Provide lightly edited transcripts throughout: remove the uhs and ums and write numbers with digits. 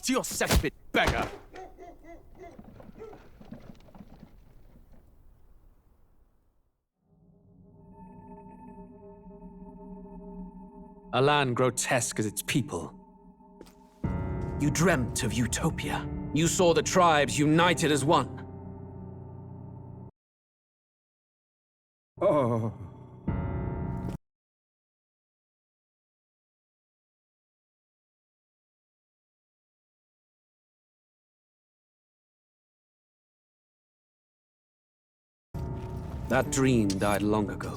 to your cesspit, beggar! A land grotesque as its people. You dreamt of utopia. You saw the tribes united as one. Oh. That dream died long ago.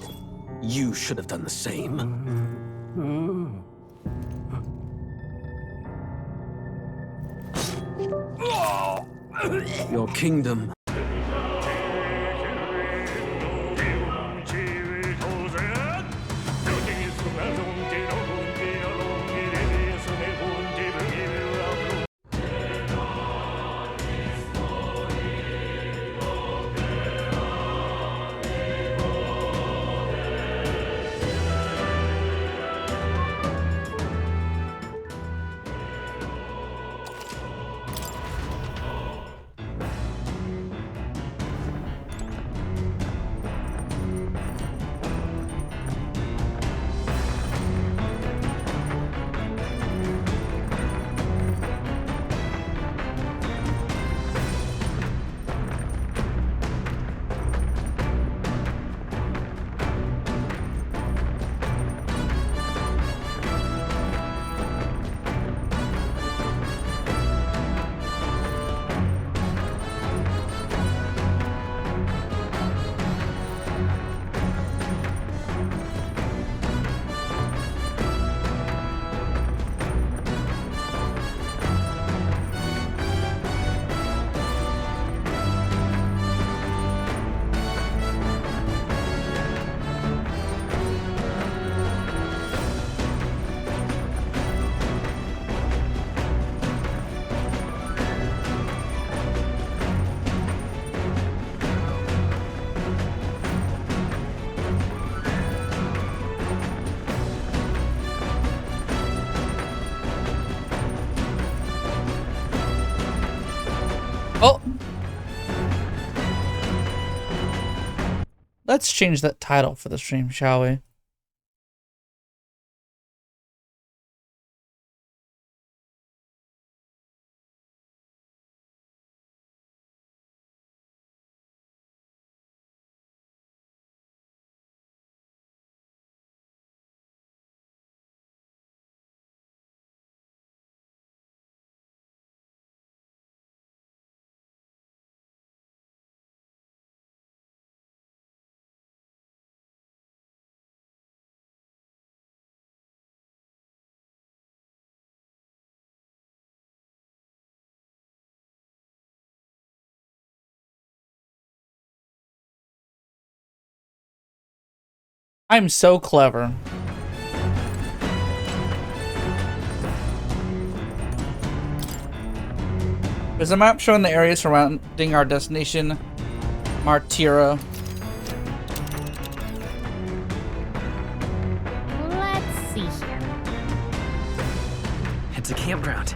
You should have done the same. Your kingdom. Oh! Let's change that title for the stream, shall we? I'm so clever. There's a map showing the areas surrounding our destination, Martira. Let's see here. It's a campground.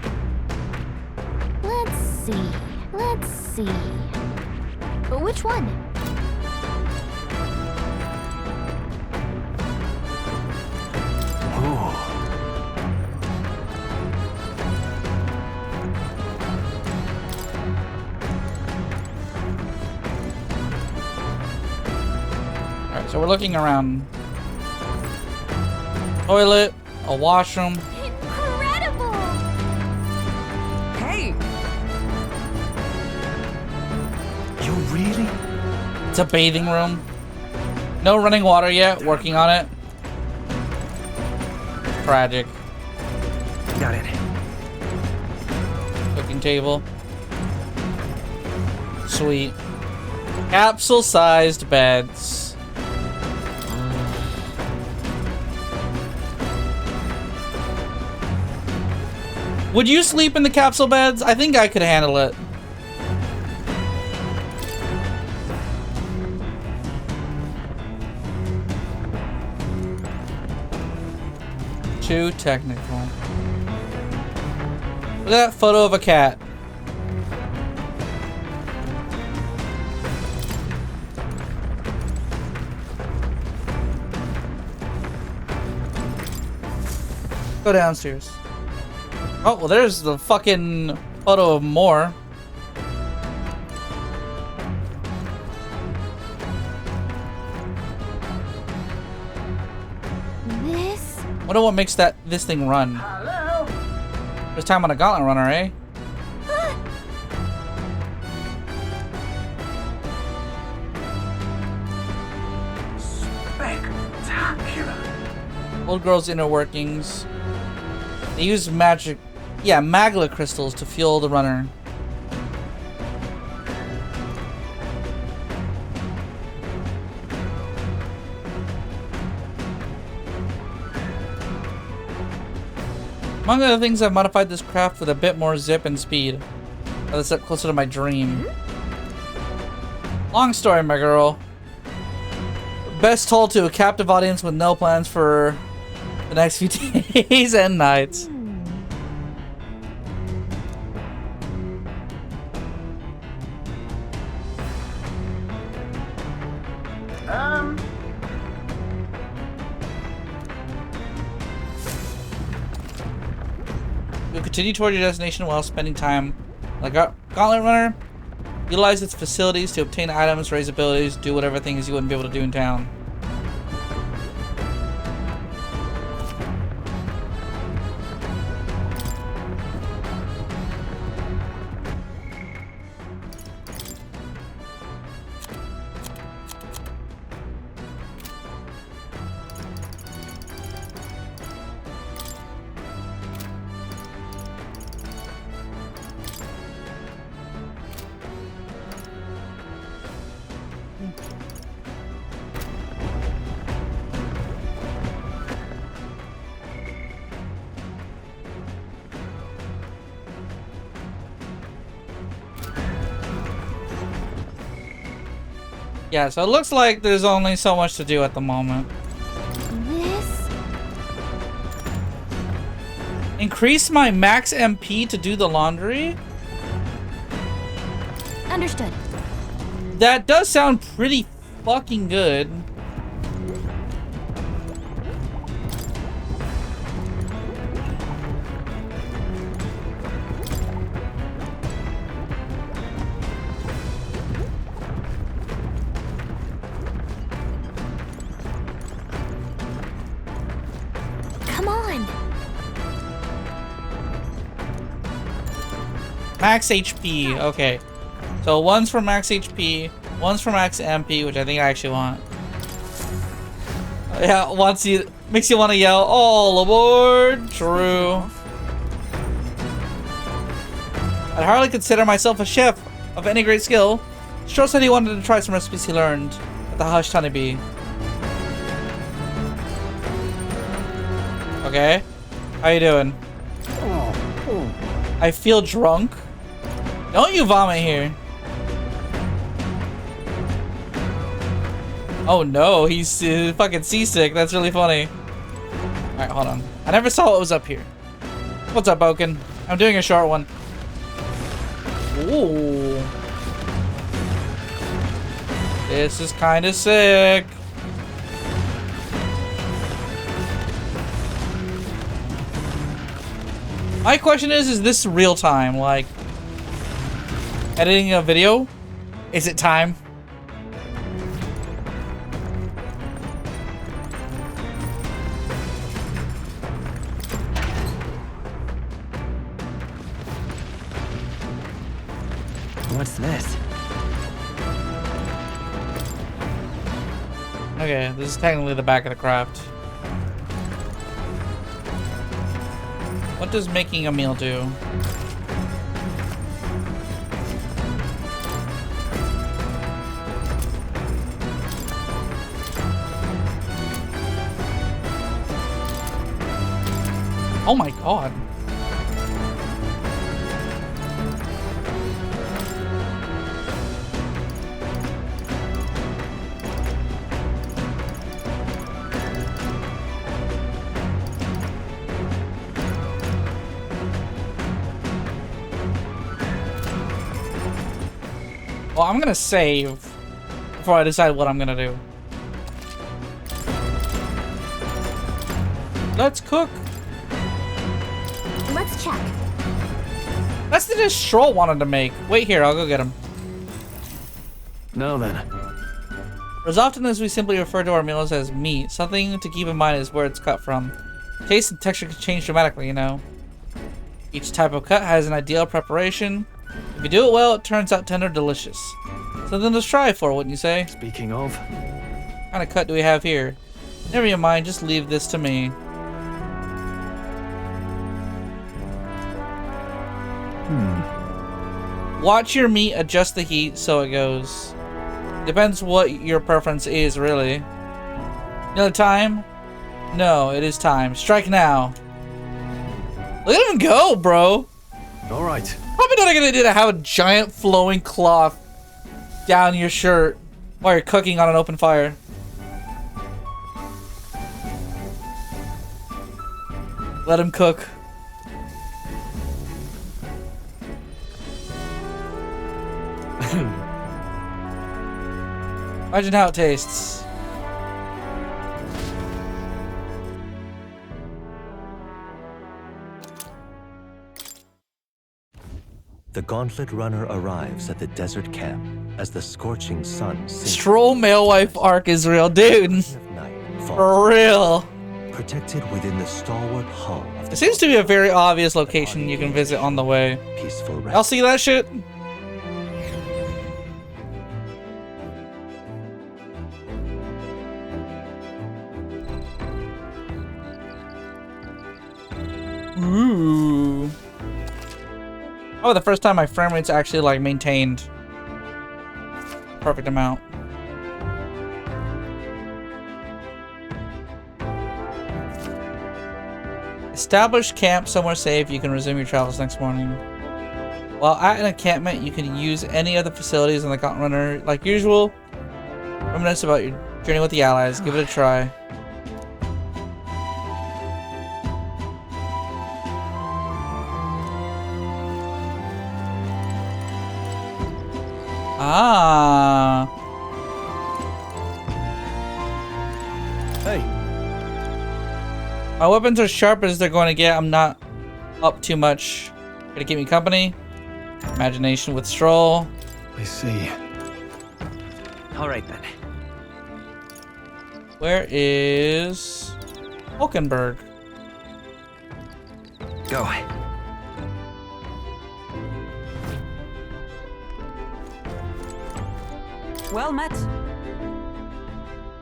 Let's see. Let's see. Which one? Alright, so we're looking around. Toilet, a washroom. Incredible! Hey! You really? It's a bathing room. No running water yet, working on it. Tragic. Got it. Cooking table. Sweet. Capsule-sized beds. Would you sleep in the capsule beds? I think I could handle it. Too technical. Look at that photo of a cat. Go downstairs. Oh, well, there's the fucking photo of more. This? Wonder what makes this thing run. Hello? There's time on a gauntlet runner, eh? Spectacular. Old girl's inner workings. They use magic, yeah, magla crystals to fuel the runner. Among other things, I've modified this craft with a bit more zip and speed. Let us step closer to my dream. Long story, my girl. Best told to a captive audience with no plans for the next few days and nights. You'll continue toward your destination while spending time like a gauntlet runner. Utilize its facilities to obtain items, raise abilities, do whatever things you wouldn't be able to do in town. Yeah, so it looks like there's only so much to do at the moment. This? Increase my max MP to do the laundry? Understood. That does sound pretty fucking good. Come on. Max HP, okay. So one's for max HP, one's for max MP, which I think I actually want. Yeah, makes you want to yell, all aboard! True. I'd hardly consider myself a chef of any great skill. Stro said he wanted to try some recipes he learned at the Hush Honeybee. Okay. How you doing? I feel drunk. Don't you vomit here. Oh no, he's fucking seasick. That's really funny. Alright, hold on. I never saw what was up here. What's up, Boken? I'm doing a short one. Ooh. This is kind of sick. My question is this real time? Like, editing a video? Is it time? What's this? Okay, this is technically the back of the craft. What does making a meal do? Oh my god. Well, I'm gonna save before I decide what I'm gonna do. Let's cook. Let's check. That's the dish Stroll wanted to make. Wait here, I'll go get him. Now then. As often as we simply refer to our meals as meat, something to keep in mind is where it's cut from. Taste and texture can change dramatically, you know. Each type of cut has an ideal preparation. If you do it well, it turns out tender, delicious. Something to strive for, wouldn't you say? Speaking of, What kind of cut do we have here? Never you mind, just leave this to me. Watch your meat, adjust the heat so it goes. Depends what your preference is, really. Another time? No, it is time. Strike now. Look at him go, bro. all right. Probably not a good idea to have a giant flowing cloth down your shirt while you're cooking on an open fire. Let him cook. Imagine how it tastes. The gauntlet runner arrives at the desert camp as the scorching sun sinks Stroll male wife arc is real, dude. of night falls, For real. protected within the stalwart hull of the It seems to be a very obvious location you can visit on the way. peaceful Y'all rest. see that shit? Ooh. Oh, the first time my frame rate's actually like maintained perfect amount. Establish camp somewhere safe. You can resume your travels next morning. While at an encampment, you can use any of the facilities in the Gauntlet Runner like usual. Reminisce about your journey with the Allies. Give it a try. Ah. Hey, My weapons are sharp as they're going to get. I'm not up too much. Gonna keep me company. Imagination with Stroll. I see. All right then. Where is Hulkenberg? Go. Well met.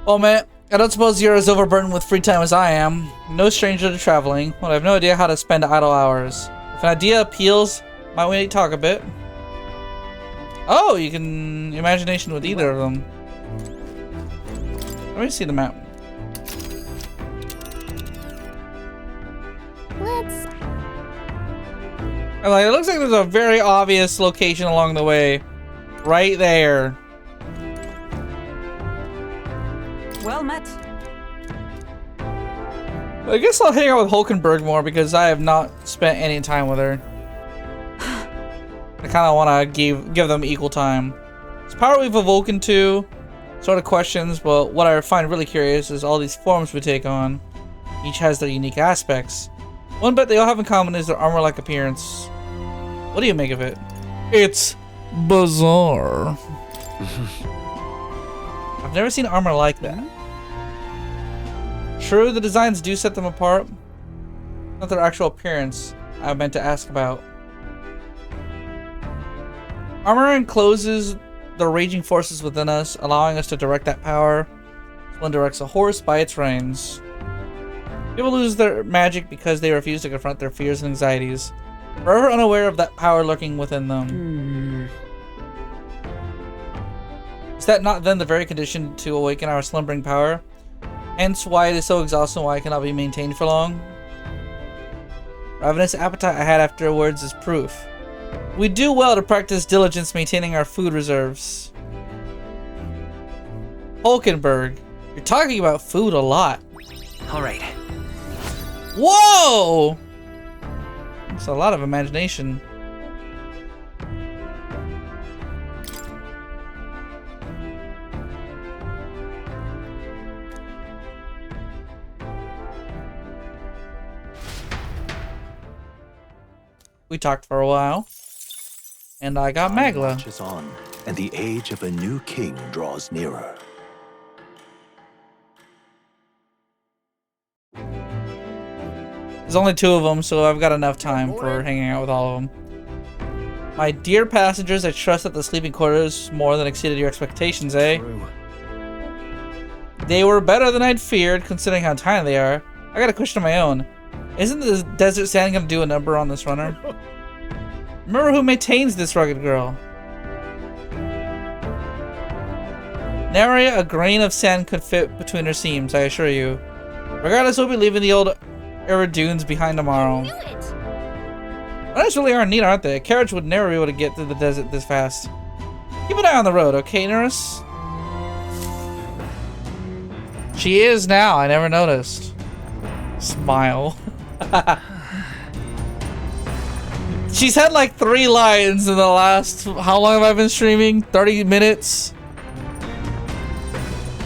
Oh man, I don't suppose you're as overburdened with free time as I am. No stranger to traveling, but I have no idea how to spend idle hours. If an idea appeals, might we talk a bit? Oh, you can imagination with either of them. Let me see the map. Let's. I'm like, it looks like there's a very obvious location along the way. Right there. Well met. I guess I'll hang out with Hulkenberg more because I have not spent any time with her. I kind of want to give them equal time. Is Power Weave a Vulcan too? Sort of questions, but what I find really curious is all these forms we take on. Each has their unique aspects. One bit they all have in common is their armor-like appearance. What do you make of it? It's bizarre. I've never seen armor like that. True, the designs do set them apart. Not their actual appearance I meant to ask about. Armor encloses the raging forces within us, allowing us to direct that power. One directs a horse by its reins. People lose their magic because they refuse to confront their fears and anxieties, forever unaware of that power lurking within them. Is that not then the very condition to awaken our slumbering power? Hence why it is so exhausting, why it cannot be maintained for long? Ravenous appetite I had afterwards is proof. We do well to practice diligence maintaining our food reserves. Hulkenberg, you're talking about food a lot. All right. Whoa! It's a lot of imagination. We talked for a while. And I got Time Magla. marches on, and the age of a new king draws nearer. There's only 2 of them, so I've got enough time for hanging out with all of them. My dear passengers, I trust that the sleeping quarters more than exceeded your expectations, eh? True. They were better than I'd feared, considering how tiny they are. I got a question of my own. Isn't the desert sand gonna do a number on this runner? Remember who maintains this rugged girl. Nary a grain of sand could fit between her seams, I assure you. Regardless, we'll be leaving the old arid dunes behind tomorrow. Knew it. Runners really are neat, aren't they? A carriage would never be able to get through the desert this fast. Keep an eye on the road, okay, nurse? She is now. I never noticed. Smile. She's had like 3 lines in the last... How long have I been streaming? 30 minutes?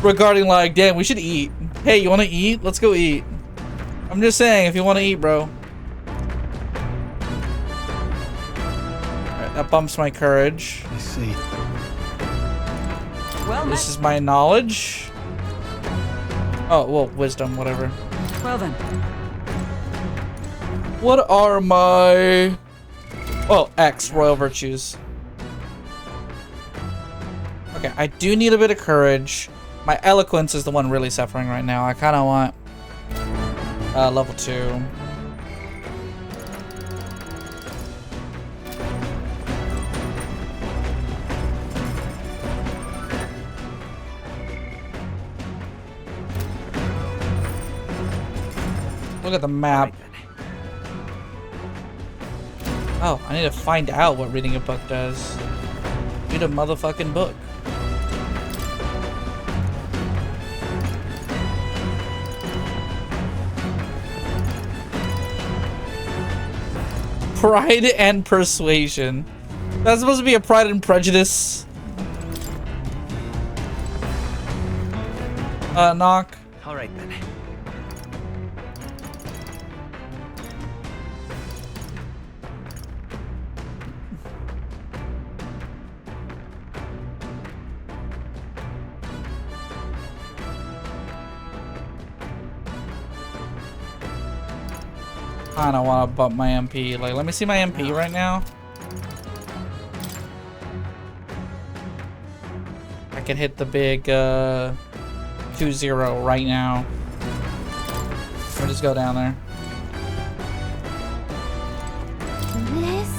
Regarding like, damn, we should eat. Hey, you want to eat? Let's go eat. I'm just saying, if you want to eat, bro. Alright, that bumps my courage. I see. Well met. This is my knowledge. Oh, well, wisdom, whatever. Well then. What are my... Oh, X, royal virtues. Okay, I do need a bit of courage. My eloquence is the one really suffering right now. I kind of want... level 2. Look at the map. Oh, I need to find out what reading a book does. Read a motherfucking book. Pride and persuasion. That's supposed to be a Pride and Prejudice. Knock. All right then. I don't want to bump my MP. Like, let me see my MP right now. I can hit the big 2-0 right now. We'll just go down there. This.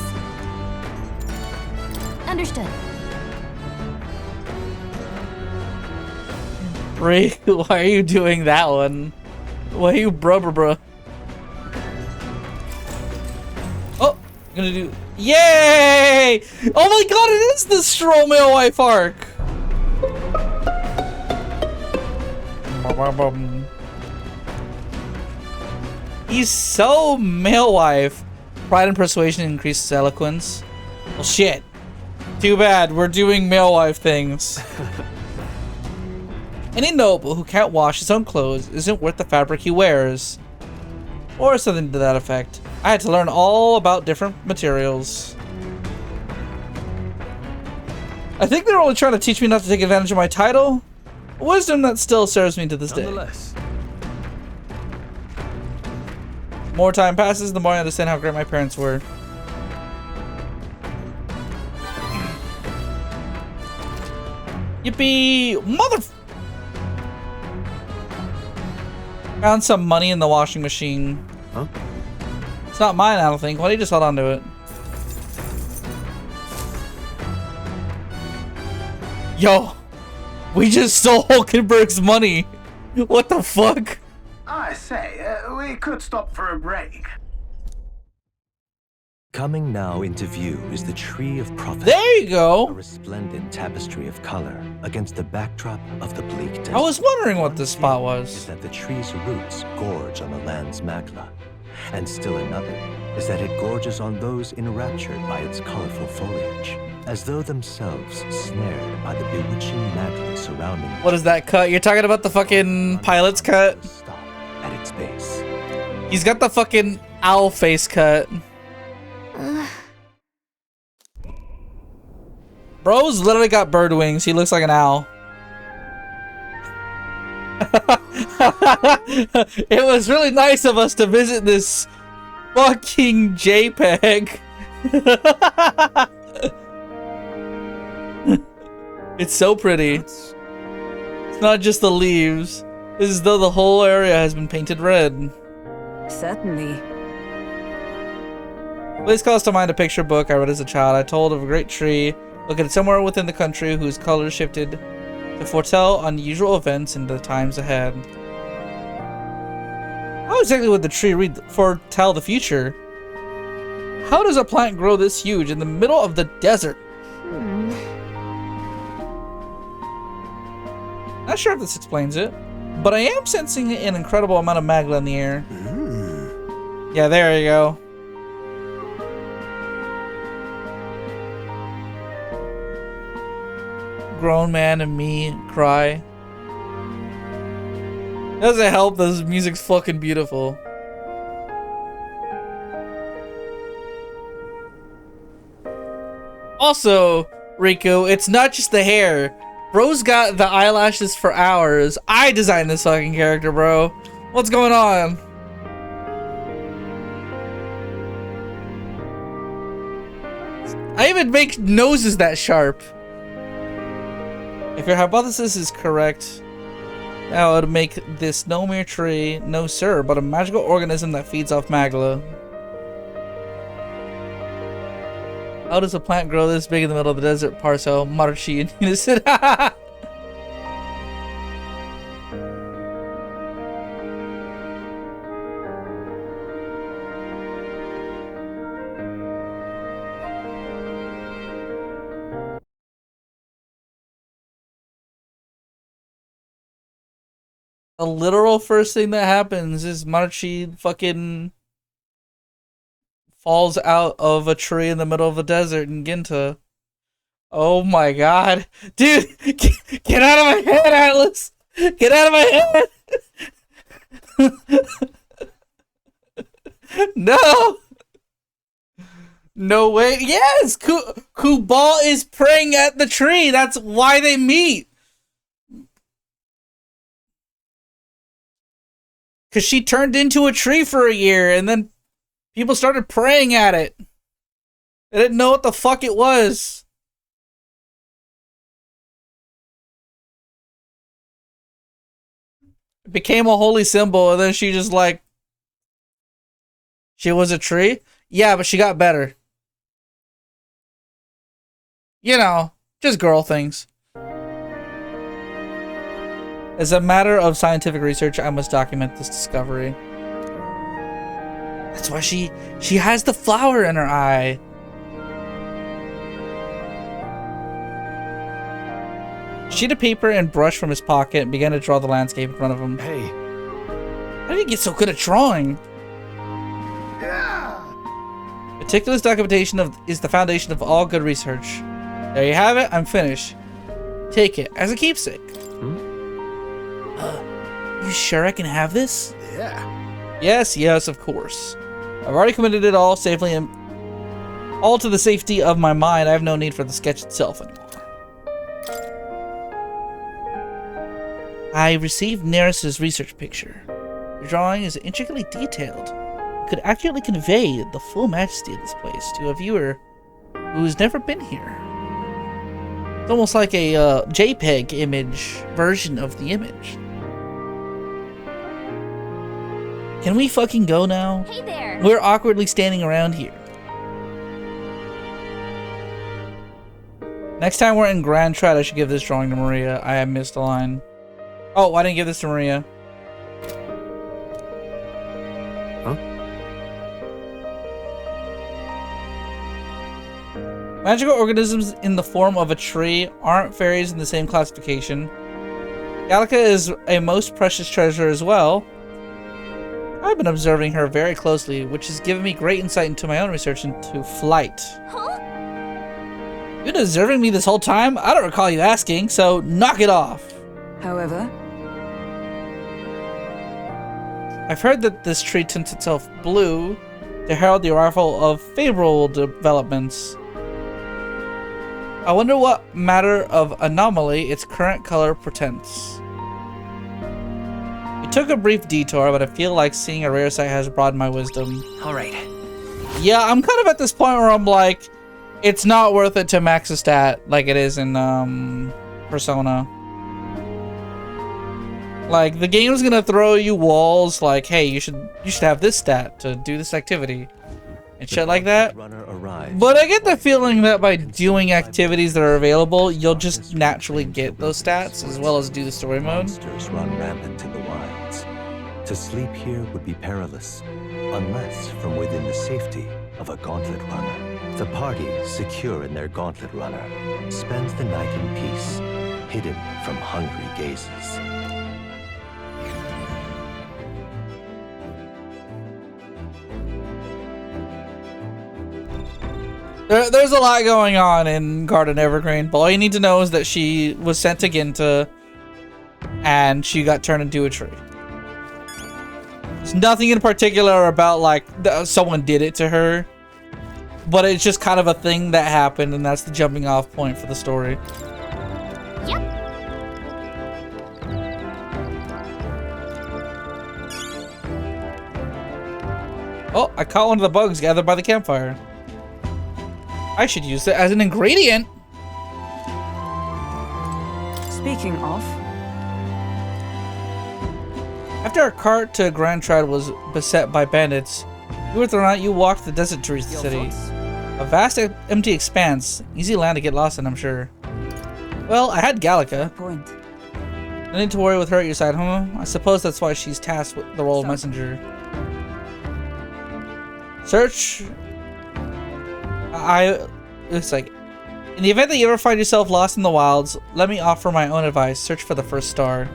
Understood. Ray, why are you doing that one? Why are you bruh? Oh, I'm gonna do. Yay! Oh my god, it is the Stroll Male Wife arc! He's so male wife. Pride and persuasion increases eloquence. Well, shit. Too bad, we're doing male wife things. Any noble who can't wash his own clothes isn't worth the fabric he wears. Or something to that effect. I had to learn all about different materials. I think they're only trying to teach me not to take advantage of my title. Wisdom that still serves me to this day. Nonetheless. More time passes, the more I understand how great my parents were. Yippee! Mother... Found some money in the washing machine. Huh? It's not mine, I don't think. Why don't you just hold on to it? Yo! We just stole Hulkenberg's money! What the fuck? I say, we could stop for a break. Coming now into view is the Tree of Prophecy. There you A go! resplendent tapestry of color against the backdrop of the bleak desert. I was wondering what this spot Is was. that the tree's roots gorge on the land's magla, and still another is that it gorges on those enraptured by its colorful foliage, as though themselves snared by the bewitching magla surrounding What is that cut? You're talking about the fucking pilot's cut? Stop at its base. He's got the fucking owl face cut. Ugh. Bro's literally got bird wings. He looks like an owl. It was really nice of us to visit this fucking JPEG. It's so pretty. It's not just the leaves. It's as though the whole area has been painted red. Certainly. Please call us to mind a picture book I read as a child. I told of a great tree located somewhere within the country whose colors shifted to foretell unusual events in the times ahead. How exactly would the tree foretell the future? How does a plant grow this huge in the middle of the desert? Not sure if this explains it, but I am sensing an incredible amount of magla in the air. Yeah, there you go. Grown man and me cry. Doesn't help, this music's fucking beautiful. Also, Riku, it's not just the hair. Bro's got the eyelashes for hours. I designed this fucking character, bro. What's going on? I even make noses that sharp. If your hypothesis is correct, that would make this no mere tree, no sir, but a magical organism that feeds off magla. How does a plant grow this big in the middle of the desert? Parso, Marchi, and Unison. The literal first thing that happens is Marchi fucking falls out of a tree in the middle of the desert in Ginta. Oh my god. Dude, get out of my head, Atlas! Get out of my head! No! No way. Yes! Kubal is praying at the tree. That's why they meet. Because she turned into a tree for a year, and then people started praying at it. They didn't know what the fuck it was. It became a holy symbol, and then she just like... She was a tree? Yeah, but she got better. You know, just girl things. As a matter of scientific research, I must document this discovery. That's why she has the flower in her eye. Sheet of paper and brush from his pocket and began to draw the landscape in front of him. Hey. How did you get so good at drawing? Yeah. Meticulous documentation is the foundation of all good research. There you have it. I'm finished. Take it as a keepsake. You sure I can have this? Yeah. Yes, of course. I've already committed it all safely and all to the safety of my mind. I have no need for the sketch itself anymore. I received Neris's research picture. Your drawing is intricately detailed. It could accurately convey the full majesty of this place to a viewer who has never been here. It's almost like a JPEG image version of the image. Can we fucking go now? Hey there. We're awkwardly standing around here. Next time we're in Grand Trad, I should give this drawing to Maria. I missed a line. Oh, why didn't I give this to Maria? Huh? Magical organisms in the form of a tree aren't fairies in the same classification. Gallica is a most precious treasure as well. I've been observing her very closely, which has given me great insight into my own research into flight. Huh? You've been observing me this whole time? I don't recall you asking, so knock it off. However, I've heard that this tree tints itself blue to herald the arrival of favorable developments. I wonder what matter of anomaly its current color portends. We took a brief detour, but I feel like seeing a rare sight has broadened my wisdom. Alright. Yeah, I'm kind of at this point where I'm like, it's not worth it to max a stat like it is in Persona. Like, the game's gonna throw you walls like, hey, you should have this stat to do this activity. And shit like that. Runner arrives. But I get the feeling that by doing activities that are available, you'll just naturally get those stats as well as do the story mode. Monsters run rampant in the wilds. To sleep here would be perilous, unless from within the safety of a gauntlet runner. The party, secure in their gauntlet runner, spends the night in peace, hidden from hungry gazes. There's a lot going on in Garden Evergreen, but all you need to know is that she was sent to Ginta, and she got turned into a tree. There's nothing in particular about, like, someone did it to her, but it's just kind of a thing that happened, and that's the jumping off point for the story. Yep. Oh, I caught one of the bugs gathered by the campfire. I should use it as an ingredient. Speaking of, After our cart to Grand Trad was beset by bandits, you were thrown out. You walked the desert through the your city. thoughts? A vast empty expanse. Easy land to get lost in, I'm sure. Well, I had Gallica. Point. No need to worry with her at your side, huh? I suppose that's why she's tasked with the role of messenger. Search. It's like, in the event that you ever find yourself lost in the wilds, let me offer my own advice. Search for the first star.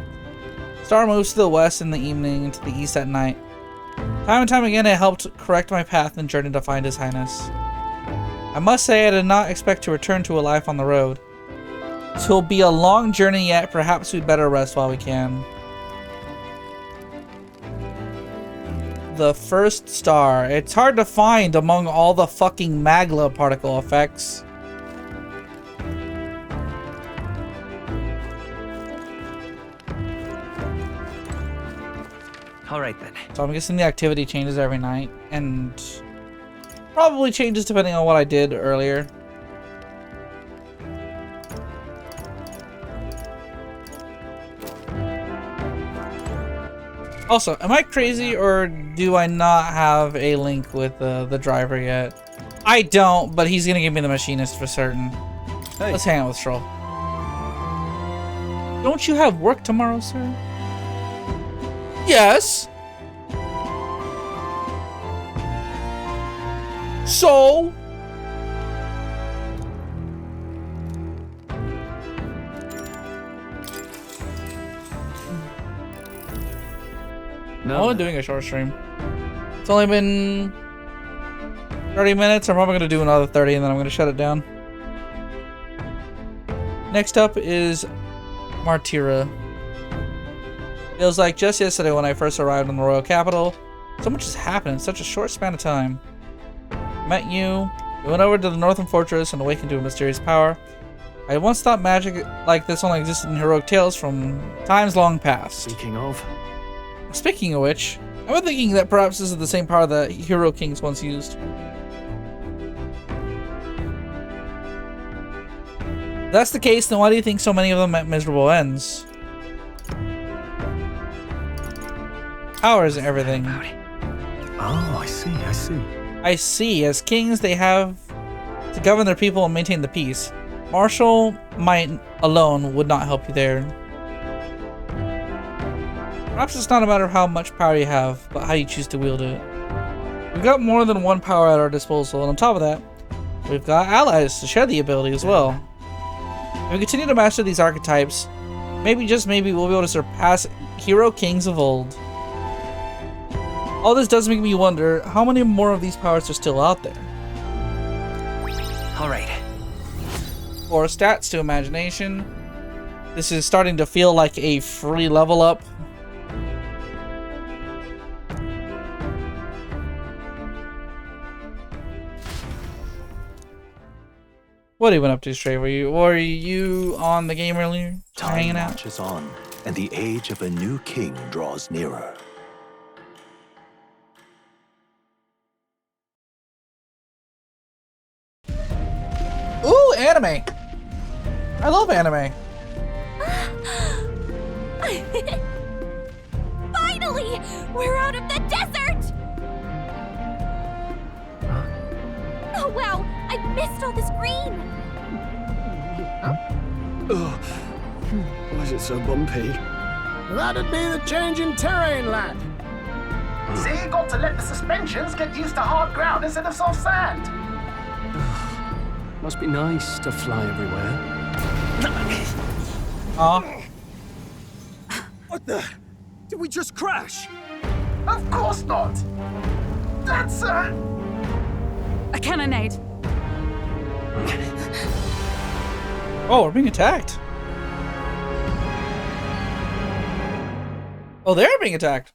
Star moves to the west in the evening and to the east at night. Time and time again, it helped correct my path and journey to find His Highness. I must say I did not expect to return to a life on the road. Twill be a long journey yet. Perhaps we'd better rest while we can. The first star. It's hard to find among all the fucking Magla particle effects. Alright then. So I'm guessing the activity changes every night, and probably changes depending on what I did earlier. Also, am I crazy, or do I not have a link with the driver yet? I don't, but he's gonna give me the machinist for certain. Hey. Let's hang out with Stroll. Don't you have work tomorrow, sir? Yes. So? I'm only doing a short stream. It's only been 30 minutes. I'm probably going to do another 30 and then I'm going to shut it down. Next up is Martyra. Feels like just yesterday when I first arrived in the royal capital. So much has happened in such a short span of time. Met you. We went over to the northern fortress and awakened to a mysterious power. I once thought magic like this only existed in heroic tales from times long past. Speaking of which, I've been thinking that perhaps this is the same power that hero kings once used. If that's the case, then why do you think so many of them met miserable ends? Power isn't everything. Oh, I see. I see. As kings, they have to govern their people and maintain the peace. Martial might alone would not help you there. Perhaps it's not a matter of how much power you have, but how you choose to wield it. We've got more than one power at our disposal, and on top of that, we've got allies to share the ability as well. If we continue to master these archetypes, maybe, just maybe, we'll be able to surpass hero kings of old. All this does make me wonder, how many more of these powers are still out there? Alright. 4 stats to imagination. This is starting to feel like a free level up. What have you been up to, Stray? Were you on the game earlier? Time Hanging out? marches on, and the age of a new king draws nearer. Ooh, anime! I love anime. Finally! We're out of the desert! Oh wow, I missed all this green! Why is it so bumpy? That'd be the change in terrain, lad. See, you got to let the suspensions get used to hard ground instead of soft sand. Must be nice to fly everywhere. Aw. What the? Did we just crash? Of course not. That's A cannonade. Oh, we're being attacked. Oh, they're being attacked.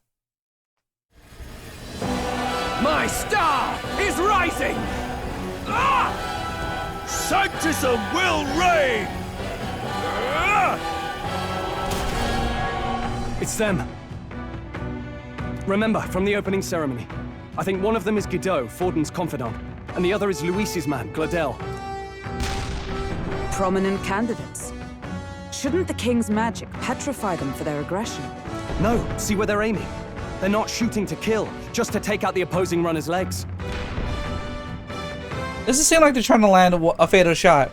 My star is rising! Ah! Sanctism will reign! Ah! It's them. Remember, from the opening ceremony, I think one of them is Godot, Forden's confidant, and the other is Luis's man, Gladel. Prominent candidates. Shouldn't the king's magic petrify them for their aggression? No, see where they're aiming. They're not shooting to kill, just to take out the opposing runner's legs. Doesn't seem like they're trying to land a fatal shot.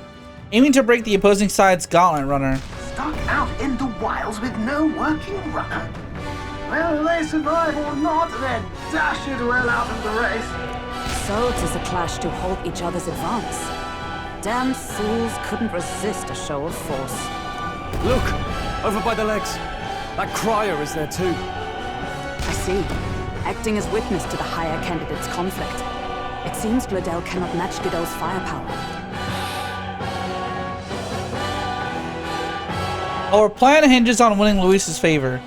Aiming to break the opposing side's gauntlet runner. stuck out in the wilds with no working rudder. Whether they survive or not, they're dashed well out of the race. So 'tis a clash to halt each other's advance. Damned fools couldn't resist a show of force. Look, over by the legs. That crier is there too. I see. Acting as witness to the higher candidate's conflict. It seems Gladel cannot match Godot's firepower. Our plan hinges on winning Luis's favor.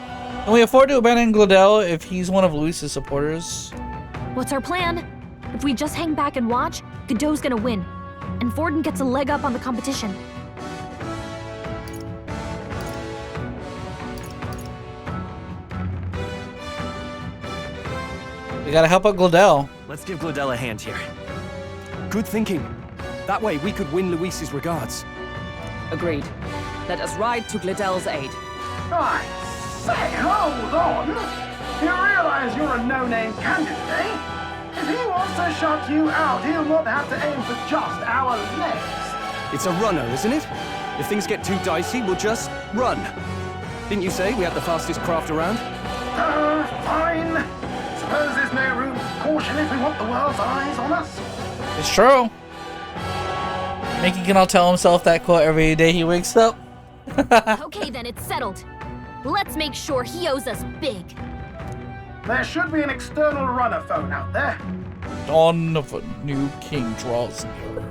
Can we afford to abandon Gladel if he's one of Luis's supporters? What's our plan? If we just hang back and watch, Godot's gonna win. And Forden gets a leg up on the competition. We gotta help out Gladel. Let's give Gladel a hand here. Good thinking. That way we could win Luis's regards. Agreed. Let us ride to Gladel's aid. I say, hold on. You realize you're a no-name candidate, eh? If he wants to shut you out, he'll not have to aim for just our legs. It's a runner, isn't it? If things get too dicey, we'll just run. Didn't you say we had the fastest craft around? Fine. Suppose there's no room for caution if we want the world's eyes on us. It's true. Mickey can all tell himself that quote every day he wakes up. Okay then, it's settled. Let's make sure he owes us big. There should be an external runner phone out there. Dawn of a new king draws nearer.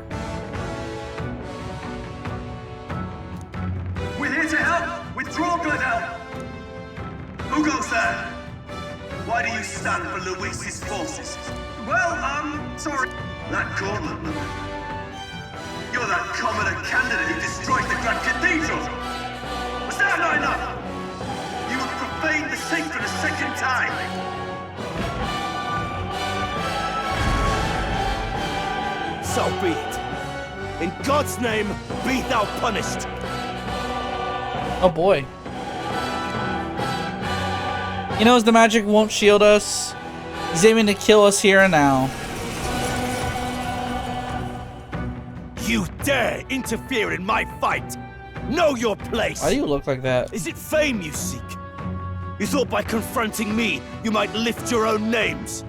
We're here to help! Withdraw, Gladel! Who goes there? Why do you stand for Luis's forces? Well, sorry. That gauntlet look. You're that commoner candidate who destroyed the Grand Cathedral! Was that not enough? You have profaned the sacred a second time! So be it. In God's name, be thou punished. Oh boy. He knows the magic won't shield us. He's aiming to kill us here and now. You dare interfere in my fight? Know your place. Why do you look like that? Is it fame you seek? You thought by confronting me, you might lift your own names?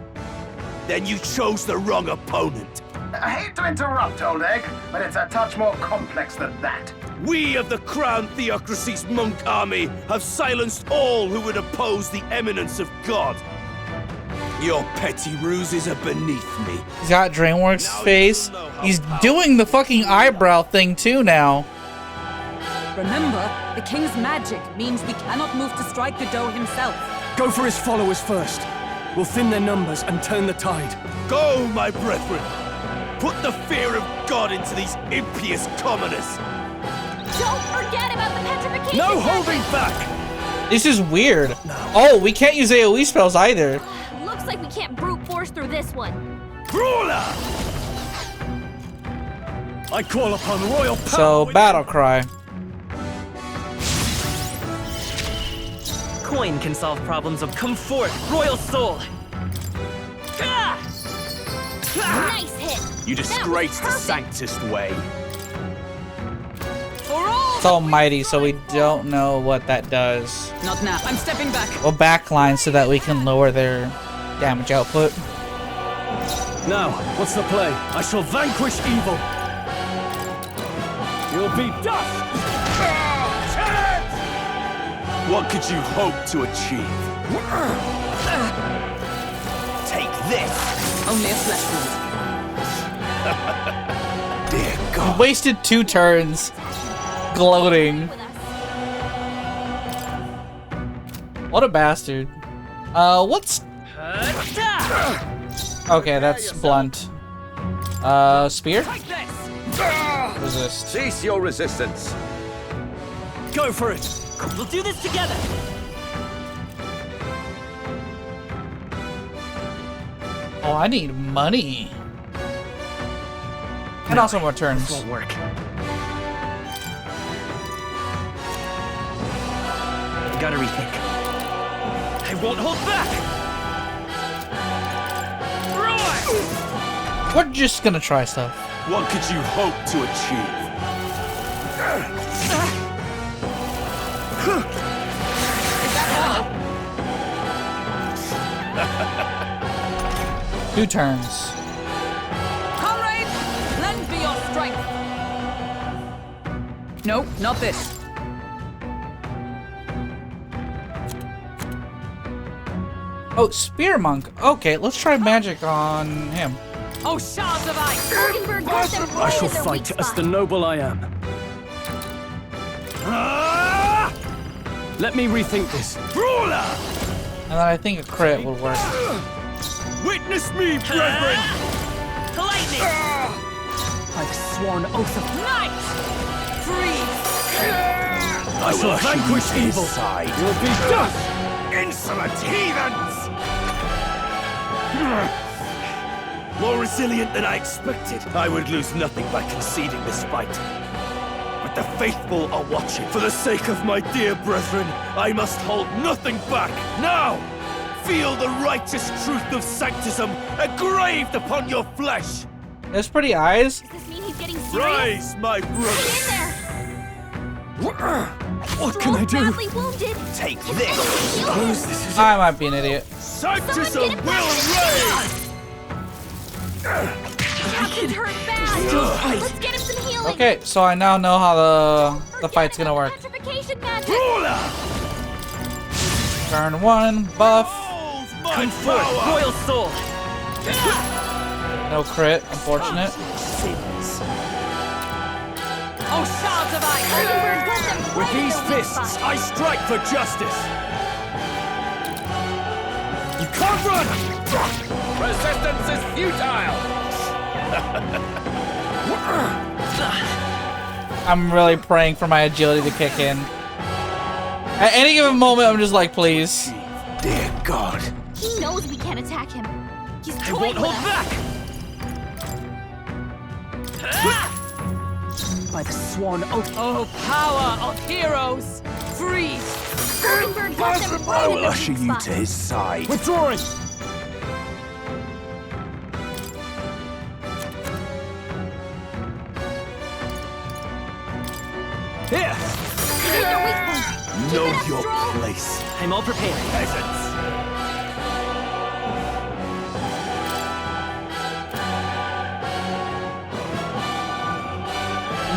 Then you chose the wrong opponent. I hate to interrupt, old egg, but it's a touch more complex than that. We of the Crown Theocracy's monk army have silenced all who would oppose the eminence of God. Your petty ruses are beneath me. He's got DreamWorks face. He's doing the fucking eyebrow thing too now. Remember, the king's magic means we cannot move to strike Godot himself. Go for his followers first. We'll thin their numbers and turn the tide. Go, my brethren. Put the fear of God into these impious commoners. Don't forget about the petrification. No holding back. This is weird. Oh, we can't use AoE spells either. Looks like we can't brute force through this one. Brawler! I call upon royal power. So, battle cry. Coin can solve problems of come forth, royal soul. Nice hit. You That was disgrace the perfect. Sanctist way. It's almighty, so we don't know what that does. Not now. I'm stepping back. We'll backline so that we can lower their damage output. Now, what's the play? I shall vanquish evil. You'll be dust. What could you hope to achieve? Take this. Only a flesh wound. Dear We God. wasted 2 turns gloating. What a bastard. What's... Okay, that's blunt. Spear? Resist. Cease your resistance. Go for it. We'll do this together. Oh, I need money. And also more turns. Won't work. Gotta rethink. I won't hold back. We're just gonna try stuff. What could you hope to achieve? 2 turns. Comrades, lend me your strength. No, not this. Oh, Spear Monk. Okay, let's try magic on him. Oh, shards of ice. Bergenberg got them I right shall in their weak fight as spot. the noble I am. Let me rethink this. Brawler! And then I think a crit would work. Witness me, brethren! Lightning! I've sworn oath of night. Freeze. I shall vanquish evil. Side. You'll be dust. Insolent heathens! More resilient than I expected. I would lose nothing by conceding this fight. But the faithful are watching. For the sake of my dear brethren, I must hold nothing back. Now, feel the righteous truth of sanctism engraved upon your flesh. There's pretty eyes. Does this mean he's getting serious? Rise, my Get brother. in there. What can I do? Badly wounded. Take His this. enemy healed him. I might be an idiot. Sanctism Someone get him will back reign. Captain hurt bad. Let's get him some healing. Okay, so I now know how the fight's gonna work. Petrification magic. Brawler! Turn 1, buff. Hold my Come forth, power. royal soul. No crit, unfortunate. Oh, shards of ice. Bergenberg got them With right in these their weak fists, spot. I strike for justice. You can't run. Resistance is futile. I'm really praying for my agility to kick in. At any given moment, I'm just like, please. Dear God. He knows we can't attack him. He's I toying won't with hold us. back. By the sworn oath. Oh, power of heroes. Freeze. Bergenberg got them right I in will their usher weak you spot. to his side. Withdrawing. Here. He's in their weak point. Know Keep it up, your Stroll. place, I'm all prepared. peasants.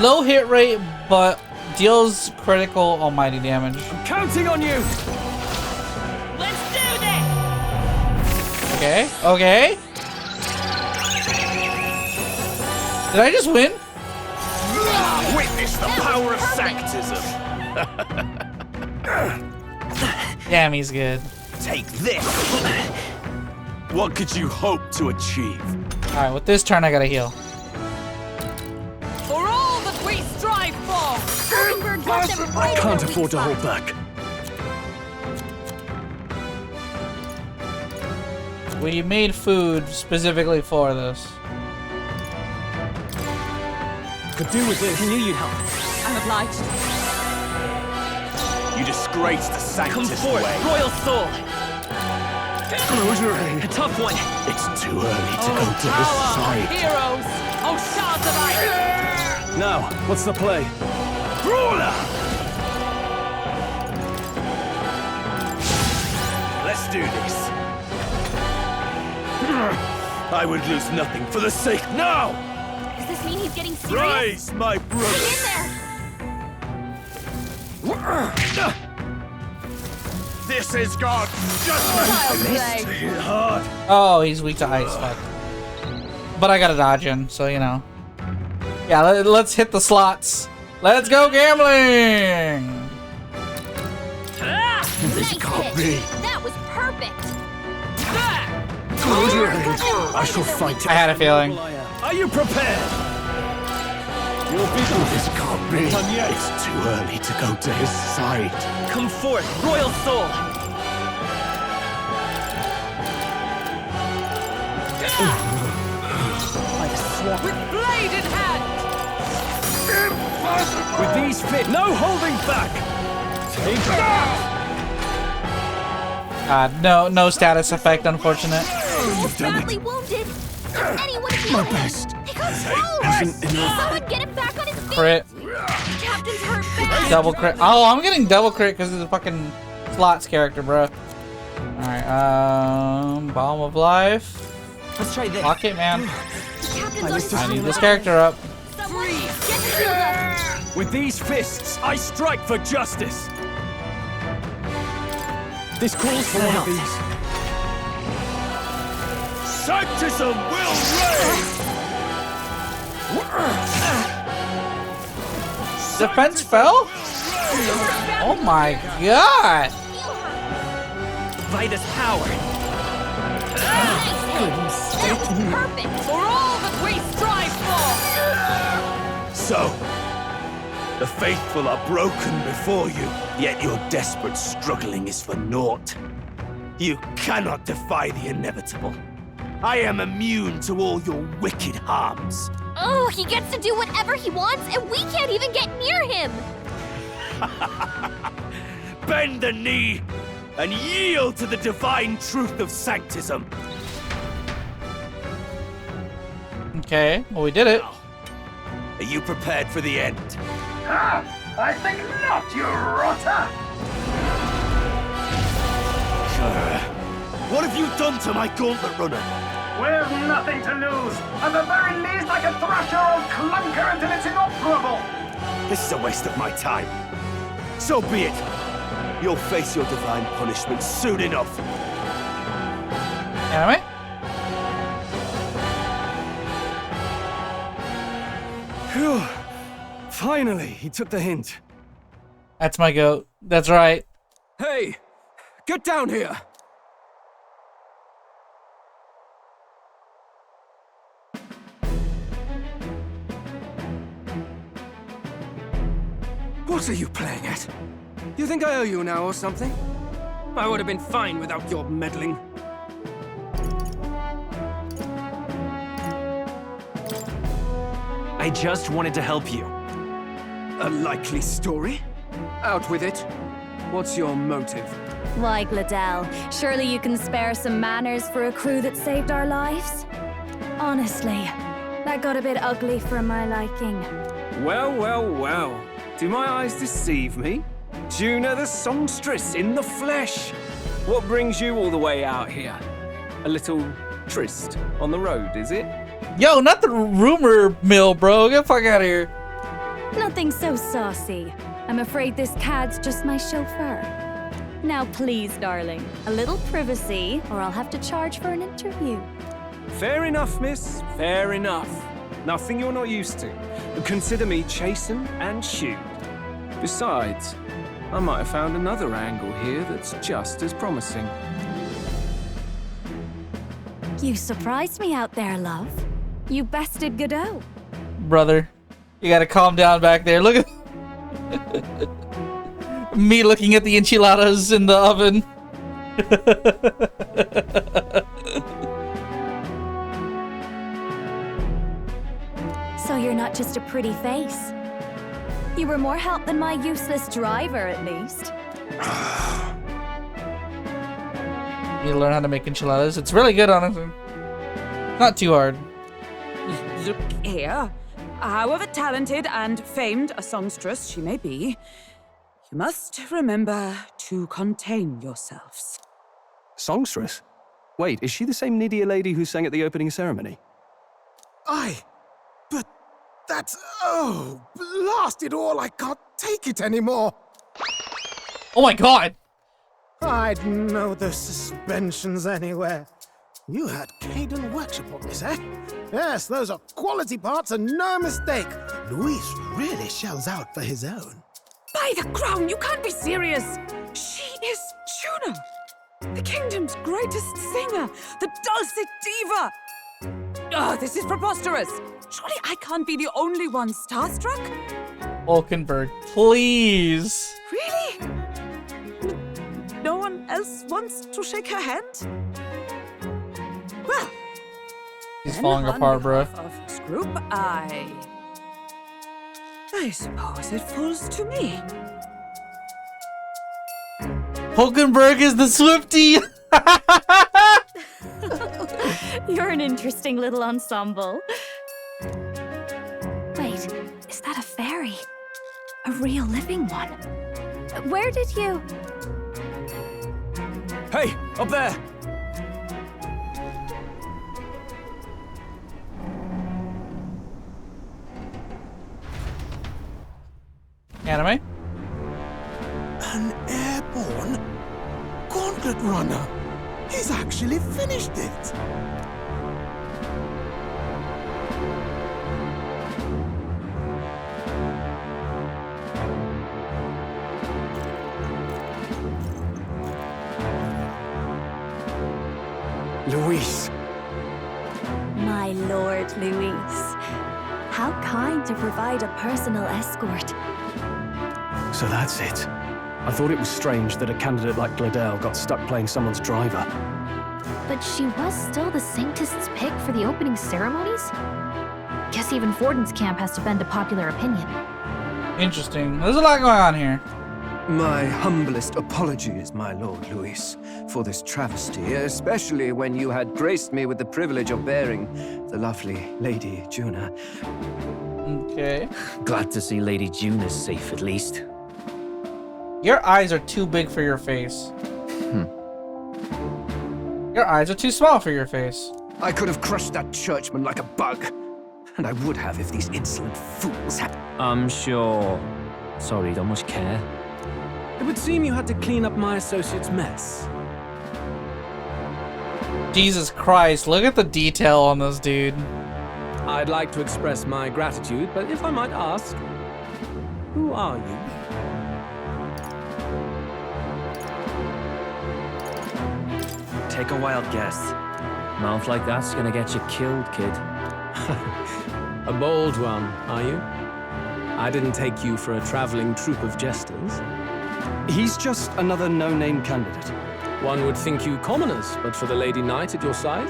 Low hit rate, but deals critical almighty damage. Counting on you. Let's do this! Okay, okay. Did I just win? Witness the power of sanctism. Damn, he's good. Take this. What could you hope to achieve? Alright, with this turn, I gotta heal. we strive for! Bird got them right in Can't their afford to weak hold spot. back. We made food specifically for this. Could do with this. I knew you'd help. I'm obliged. You disgrace the Come Sanctus forth, way. royal soul. A tough one. It's too early to go to his Power! side. Heroes! Oh, shards of ice! Now, what's the play? Brawler! Let's do this. I would lose nothing for the sake. Now! Does this mean he's getting serious? Rise, my brother! Get in there! This is God's judgment! Hit hard. Oh, he's weak to ice. Fuck. But I gotta dodge him, so you know. Yeah, let's hit the slots. Let's go gambling! Nice can't hit. be. That was perfect. I shall fight. I had a feeling. Are you prepared? You'll be this can't be. It's too early to go to his side. Come forth, royal soul. With blade in hand! With these fit, no holding back. Take that. No status effect, unfortunate. He's badly wounded. Anyone heal My him? best. They got close. Someone get him back on his feet. Crit. Captain's hurt bad. Double crit. Oh, I'm getting double crit because of the fucking slots character, bro. Alright, Balm of Life. Let's try this. Fuck it, man. Captain's on his I need feet. this character up. Someone get him healed up. With these fists, I strike for justice. This calls for one of these. Sanctism will reign! Defense fell? Oh my god! Vitus power. Nice hit. That was perfect. For all that we strive for! So, the faithful are broken before you, yet your desperate struggling is for naught. You cannot defy the inevitable. I am immune to all your wicked harms. Oh, he gets to do whatever he wants, and we can't even get near him. Bend the knee and yield to the divine truth of Sanctism. Okay, well we did it. Are you prepared for the end? Ah, I think not, you rotter! What have you done to my gauntlet runner? We've nothing to lose. At the very least, I can thrash your old clunker until it's inoperable. This is a waste of my time. So be it. You'll face your divine punishment soon enough. Anime? Phew. Finally, he took the hint. That's my goat. That's right. Hey, get down here. What are you playing at? You think I owe you now or something? I would have been fine without your meddling. I just wanted to help you. A likely story? Out with it. What's your motive? Why, Gladell, surely you can spare some manners for a crew that saved our lives? Honestly, that got a bit ugly for my liking. Well, well, well. Do my eyes deceive me? Juna the songstress in the flesh. What brings you all the way out here? A little tryst on the road, is it? Yo, not the rumor mill, bro. Get the fuck out of here. Nothing so saucy. I'm afraid this cad's just my chauffeur. Now please, darling, a little privacy, or I'll have to charge for an interview. Fair enough, miss. Fair enough. Nothing you're not used to. Consider me chastened and shoed. Besides, I might have found another angle here that's just as promising. You surprised me out there, love. You bested Godot. Brother. You gotta calm down back there. Look at me looking at the enchiladas in the oven. So you're not just a pretty face. You were more help than my useless driver, at least. You need to learn how to make enchiladas. It's really good, honestly. Not too hard. Look here. However talented and famed a songstress she may be, you must remember to contain yourselves. Songstress? Wait, is she the same Nidia lady who sang at the opening ceremony? Aye. But that's... Oh, blast it all. I can't take it anymore. Oh my god! I'd know those suspensions anywhere. You had Kekon workshop on this, eh? Yes, those are quality parts and no mistake. Luis really shells out for his own. By the crown, you can't be serious! She is Juno, the kingdom's greatest singer, the dulcet diva! Oh, this is preposterous! Surely I can't be the only one starstruck? Wolkenberg, please! Really? No one else wants to shake her hand? Well, He's falling apart, bro. Of this group, I suppose it falls to me. Hulkenberg is the Swiftie! You're an interesting little ensemble. Wait, is that a fairy? A real living one? Where did you... Hey, up there! Anime? An airborne gauntlet runner. He's actually finished it. Luis. My Lord Luis. How kind to provide a personal escort. So that's it. I thought it was strange that a candidate like Gladel got stuck playing someone's driver. But she was still the Sanctist's pick for the opening ceremonies? Guess even Forden's camp has to bend to popular opinion. Interesting. There's a lot going on here. My humblest apologies, my Lord Luis, for this travesty, especially when you had graced me with the privilege of bearing the lovely Lady Juna. Okay. Glad to see Lady June is safe, at least. Your eyes are too big for your face. Your eyes are too small for your face. I could have crushed that churchman like a bug. And I would have if these insolent fools had... I'm sure. Sorry, don't much care. It would seem you had to clean up my associate's mess. Jesus Christ, look at the detail on this dude. I'd like to express my gratitude, but if I might ask, who are you? Take a wild guess. Mouth like that's gonna get you killed, kid. A bold one, are you? I didn't take you for a traveling troupe of jesters. He's just another no-name candidate. One would think you commoners, but for the Lady Knight at your side.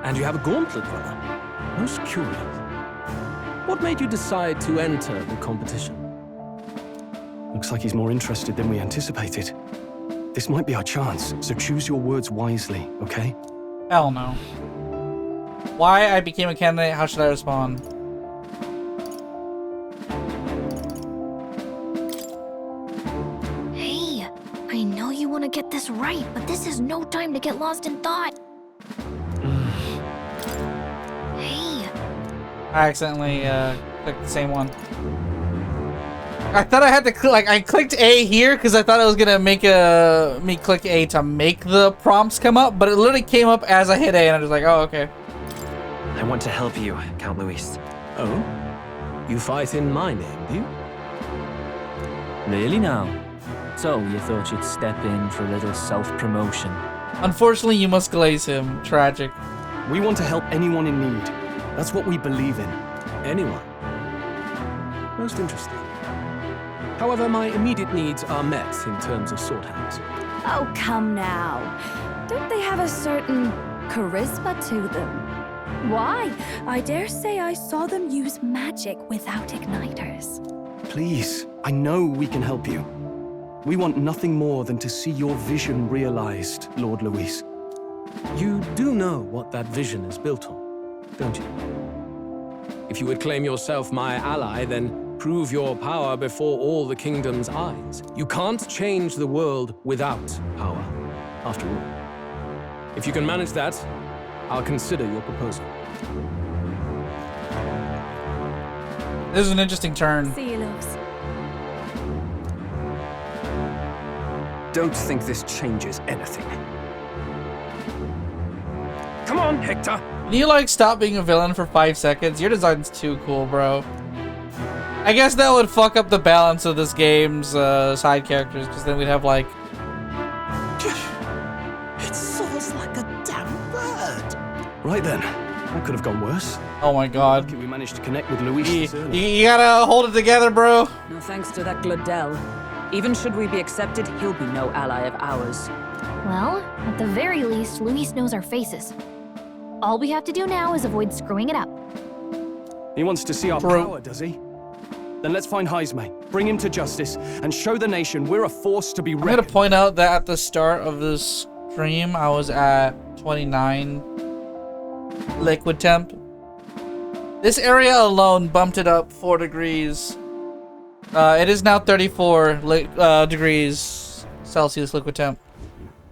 And you have a gauntlet runner. Most curious. What made you decide to enter the competition? Looks like he's more interested than we anticipated. This might be our chance, so choose your words wisely, okay? Hell no. Why I became a candidate, how should I respond? Hey, I know you want to get this right, but this is no time to get lost in thought. Hey. I accidentally clicked the same one. I thought I had to click, like, I clicked A here because I thought it was gonna make me click A to make the prompts come up, but it literally came up as I hit A, and I was like, oh, okay. I want to help you, Count Luis. Oh? You fight in my name, do you? Really now? So, you thought you'd step in for a little self-promotion? Unfortunately, you must glaze him. Tragic. We want to help anyone in need. That's what we believe in. Anyone? Most interesting. However, my immediate needs are met in terms of sword hands. Oh, come now. Don't they have a certain charisma to them? Why? I dare say I saw them use magic without igniters. Please, I know we can help you. We want nothing more than to see your vision realized, Lord Luis. You do know what that vision is built on, don't you? If you would claim yourself my ally, then prove your power before all the kingdom's eyes. You can't change the world without power, after all. If you can manage that, I'll consider your proposal. This is an interesting turn. See you, loves. Don't think this changes anything. Come on, Hector! Can you, like, stop being a villain for 5 seconds? Your design's too cool, bro. I guess that would fuck up the balance of this game's side characters, because then we'd have, like... It soars like a damn bird. Right then. That could have gone worse. Oh my god. Lucky we managed to connect with Luis. You gotta hold it together, bro. No thanks to that Gladel. Even should we be accepted, he'll be no ally of ours. Well, at the very least, Luis knows our faces. All we have to do now is avoid screwing it up. He wants to see our power, does he? Then let's find Heisme, bring him to justice, and show the nation we're a force to be reckoned. I'm gonna point out that at the start of this stream, I was at 29 liquid temp. This area alone bumped it up 4 degrees. It is now 34 degrees Celsius liquid temp.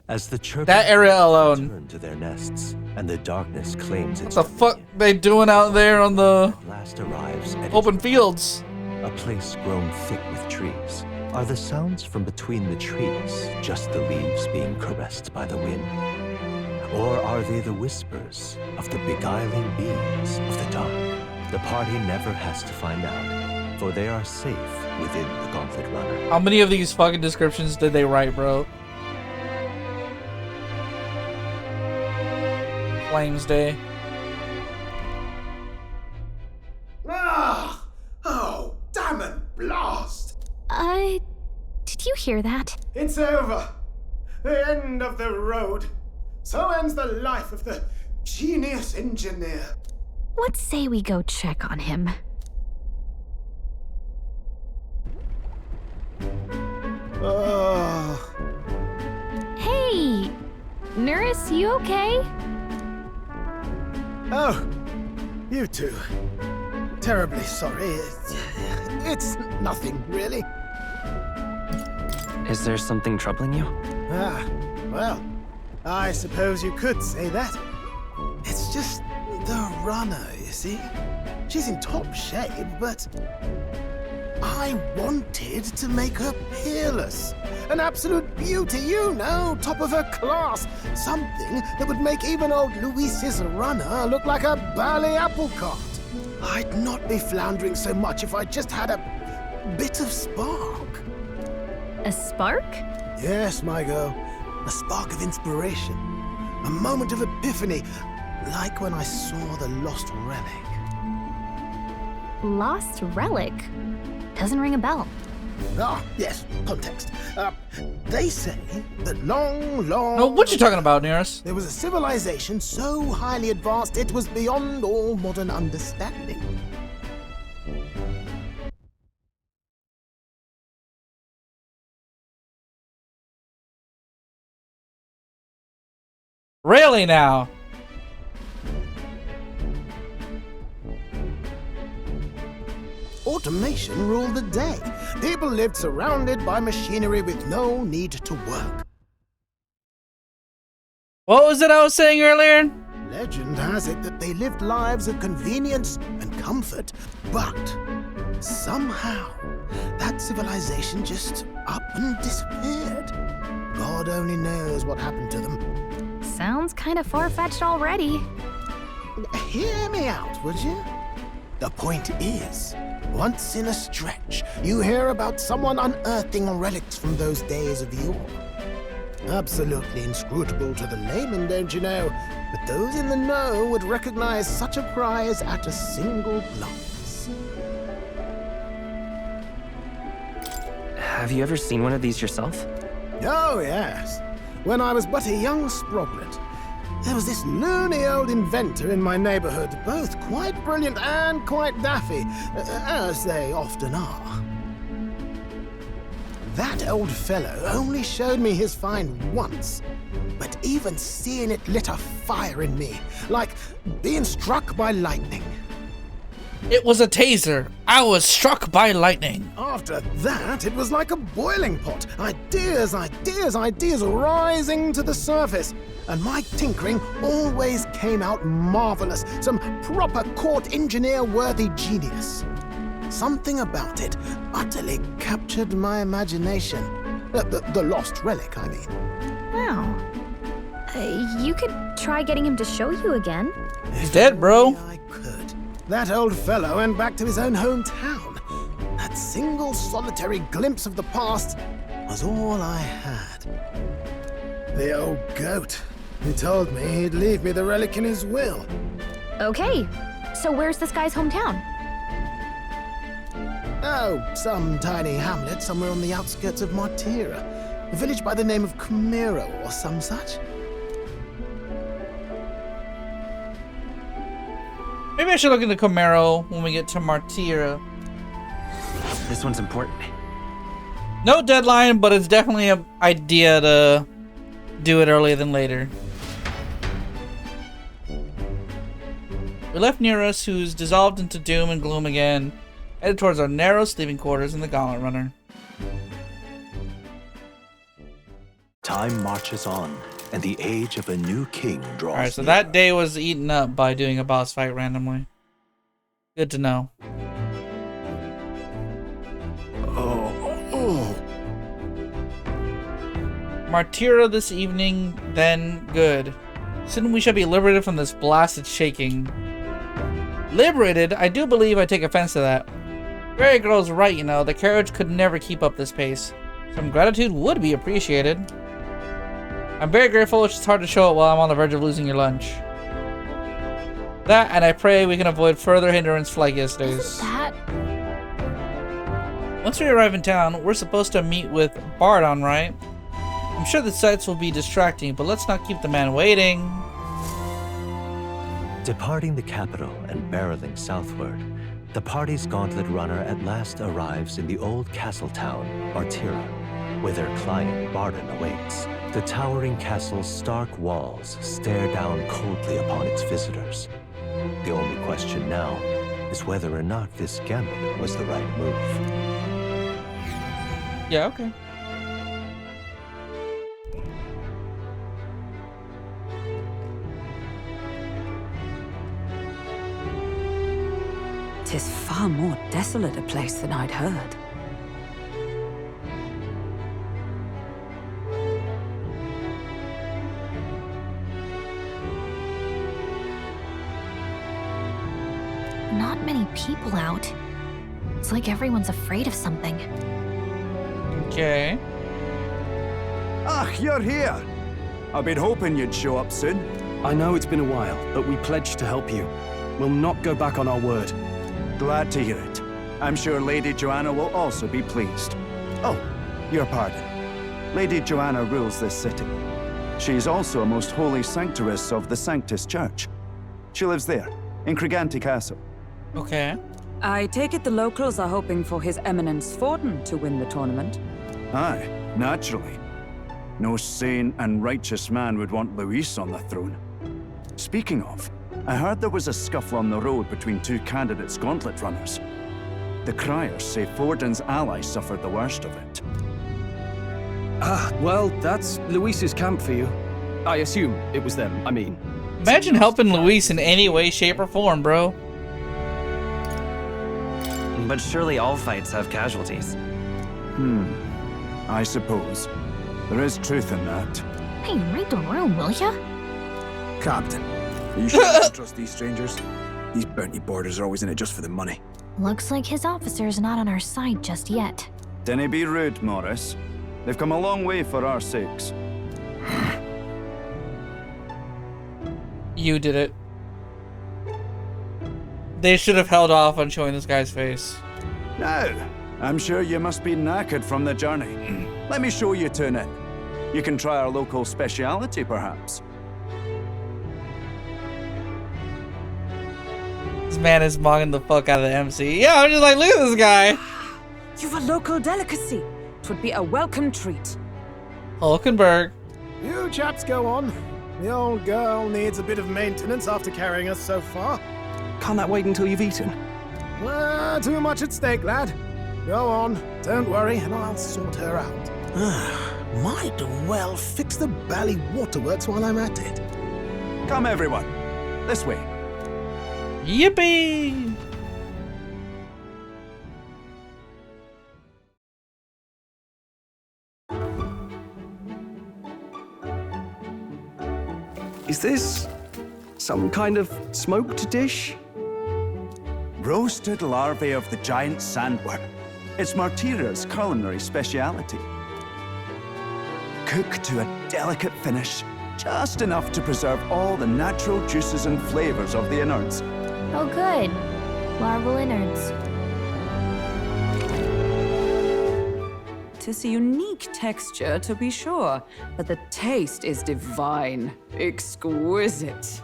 As the that area alone. Turn to their nests, and the darkness claims its What the fuck they doing out there on the last arrives at open fields? A place grown thick with trees. Are the sounds from between the trees just the leaves being caressed by the wind? Or are they the whispers of the beguiling beings of the dark? The party never has to find out, for they are safe within the Gauntlet Runner. How many of these fucking descriptions did they write, bro? Flames Day. Ah! Oh, damn it, blast! Did you hear that? It's over. The end of the road. So ends the life of the genius engineer. Let's say we go check on him. Oh. Hey! Nurse, you okay? Oh, you two. Terribly sorry. It's nothing, really. Is there something troubling you? Ah, well, I suppose you could say that. It's just the runner, you see? She's in top shape, but I wanted to make her peerless. An absolute beauty, you know, top of her class. Something that would make even old Luis's runner look like a bally apple cart. I'd not be floundering so much if I just had a bit of spark. A spark? Yes, my girl. A spark of inspiration. A moment of epiphany, like when I saw the lost relic. Lost relic? Doesn't ring a bell. Ah, yes, context. They say that long... No, what you talking about, Nearest? There was a civilization so highly advanced it was beyond all modern understanding. Really now? Automation ruled the day. People lived surrounded by machinery with no need to work. What was it I was saying earlier? Legend has it that they lived lives of convenience and comfort, but somehow that civilization just up and disappeared. God only knows what happened to them. Sounds kind of far-fetched already. Hear me out, would you? The point is, once in a stretch, you hear about someone unearthing relics from those days of yore. Absolutely inscrutable to the layman, don't you know? But those in the know would recognize such a prize at a single glance. Have you ever seen one of these yourself? Oh, yes. When I was but a young sproglet, there was this loony old inventor in my neighborhood, both quite brilliant and quite daffy, as they often are. That old fellow only showed me his find once, but even seeing it lit a fire in me, like being struck by lightning. It was a taser. I was struck by lightning. After that, it was like a boiling pot. Ideas rising to the surface. And my tinkering always came out marvelous. Some proper court engineer-worthy genius. Something about it utterly captured my imagination. The lost relic, I mean. Wow. You could try getting him to show you again. He's dead, bro. I could. That old fellow went back to his own hometown. That single solitary glimpse of the past was all I had. The old goat. He told me he'd leave me the relic in his will. Okay, so where's this guy's hometown? Oh, some tiny hamlet somewhere on the outskirts of Martira. A village by the name of Camiro or some such. Maybe I should look into Camaro when we get to Martira. This one's important. No deadline, but it's definitely an idea to do it earlier than later. We left Nearus, who's dissolved into doom and gloom again, headed towards our narrow sleeping quarters in the Gauntlet Runner. Time marches on, and the age of a new king draws Alright, so near. that day was eaten up by doing a boss fight randomly. Good to know. Martira this evening, then good. Soon we shall be liberated from this blasted shaking. Liberated? I do believe I take offense to that. Fairy Girl's right, you know, the carriage could never keep up this pace. Some gratitude would be appreciated. I'm very grateful, it's just hard to show it while I'm on the verge of losing your lunch. That, and I pray we can avoid further hindrance for like yesterday's. Once we arrive in town, we're supposed to meet with Bardon, right? I'm sure the sights will be distracting, but let's not keep the man waiting. Departing the capital and barreling southward, the party's gauntlet runner at last arrives in the old castle town, Martira, where their client Bardon awaits. The towering castle's stark walls stare down coldly upon its visitors. The only question now is whether or not this gambit was the right move. Yeah, okay. Tis far more desolate a place than I'd heard. Not many people out. It's like everyone's afraid of something. Okay. Ah, you're here. I've been hoping you'd show up soon. I know it's been a while, but we pledged to help you. We'll not go back on our word. Glad to hear it. I'm sure Lady Joanna will also be pleased. Oh, your pardon. Lady Joanna rules this city. She's also a most holy sanctuaress of the Sanctus Church. She lives there, in Creganti Castle. Okay. I take it the locals are hoping for His Eminence Forden to win the tournament. Aye, naturally. No sane and righteous man would want Luis on the throne. Speaking of, I heard there was a scuffle on the road between two candidates gauntlet runners. The criers say Forden's allies suffered the worst of it. Ah, well, that's Luis's camp for you. I assume it was them, I mean. Imagine helping Luis in any way, shape, or form, bro. But surely all fights have casualties. I suppose. There is truth in that. Hey, read the room, will ya? Captain, are you sure you don't trust these strangers? These bounty boarders are always in it just for the money. Looks like his officer's not on our side just yet. Dinna be rude, Morris. They've come a long way for our sakes. You did it. They should have held off on showing this guy's face. Now, I'm sure you must be knackered from the journey. Let me show you to an inn. You can try our local speciality, perhaps. This man is monging the fuck out of the MC. Yeah, I'm just like, look at this guy. You've a local delicacy. Twould be a welcome treat. Hulkenberg. You chaps go on. The old girl needs a bit of maintenance after carrying us so far. Can't that wait until you've eaten? Too much at stake, lad. Go on, don't worry, and I'll sort her out. Might well fix the bally waterworks while I'm at it. Come, everyone. This way. Yippee! Is this some kind of smoked dish? Roasted larvae of the giant sandworm. It's Martira's culinary speciality. Cooked to a delicate finish, just enough to preserve all the natural juices and flavors of the innards. Oh, good. Larval innards. Tis a unique texture, to be sure, but the taste is divine. Exquisite.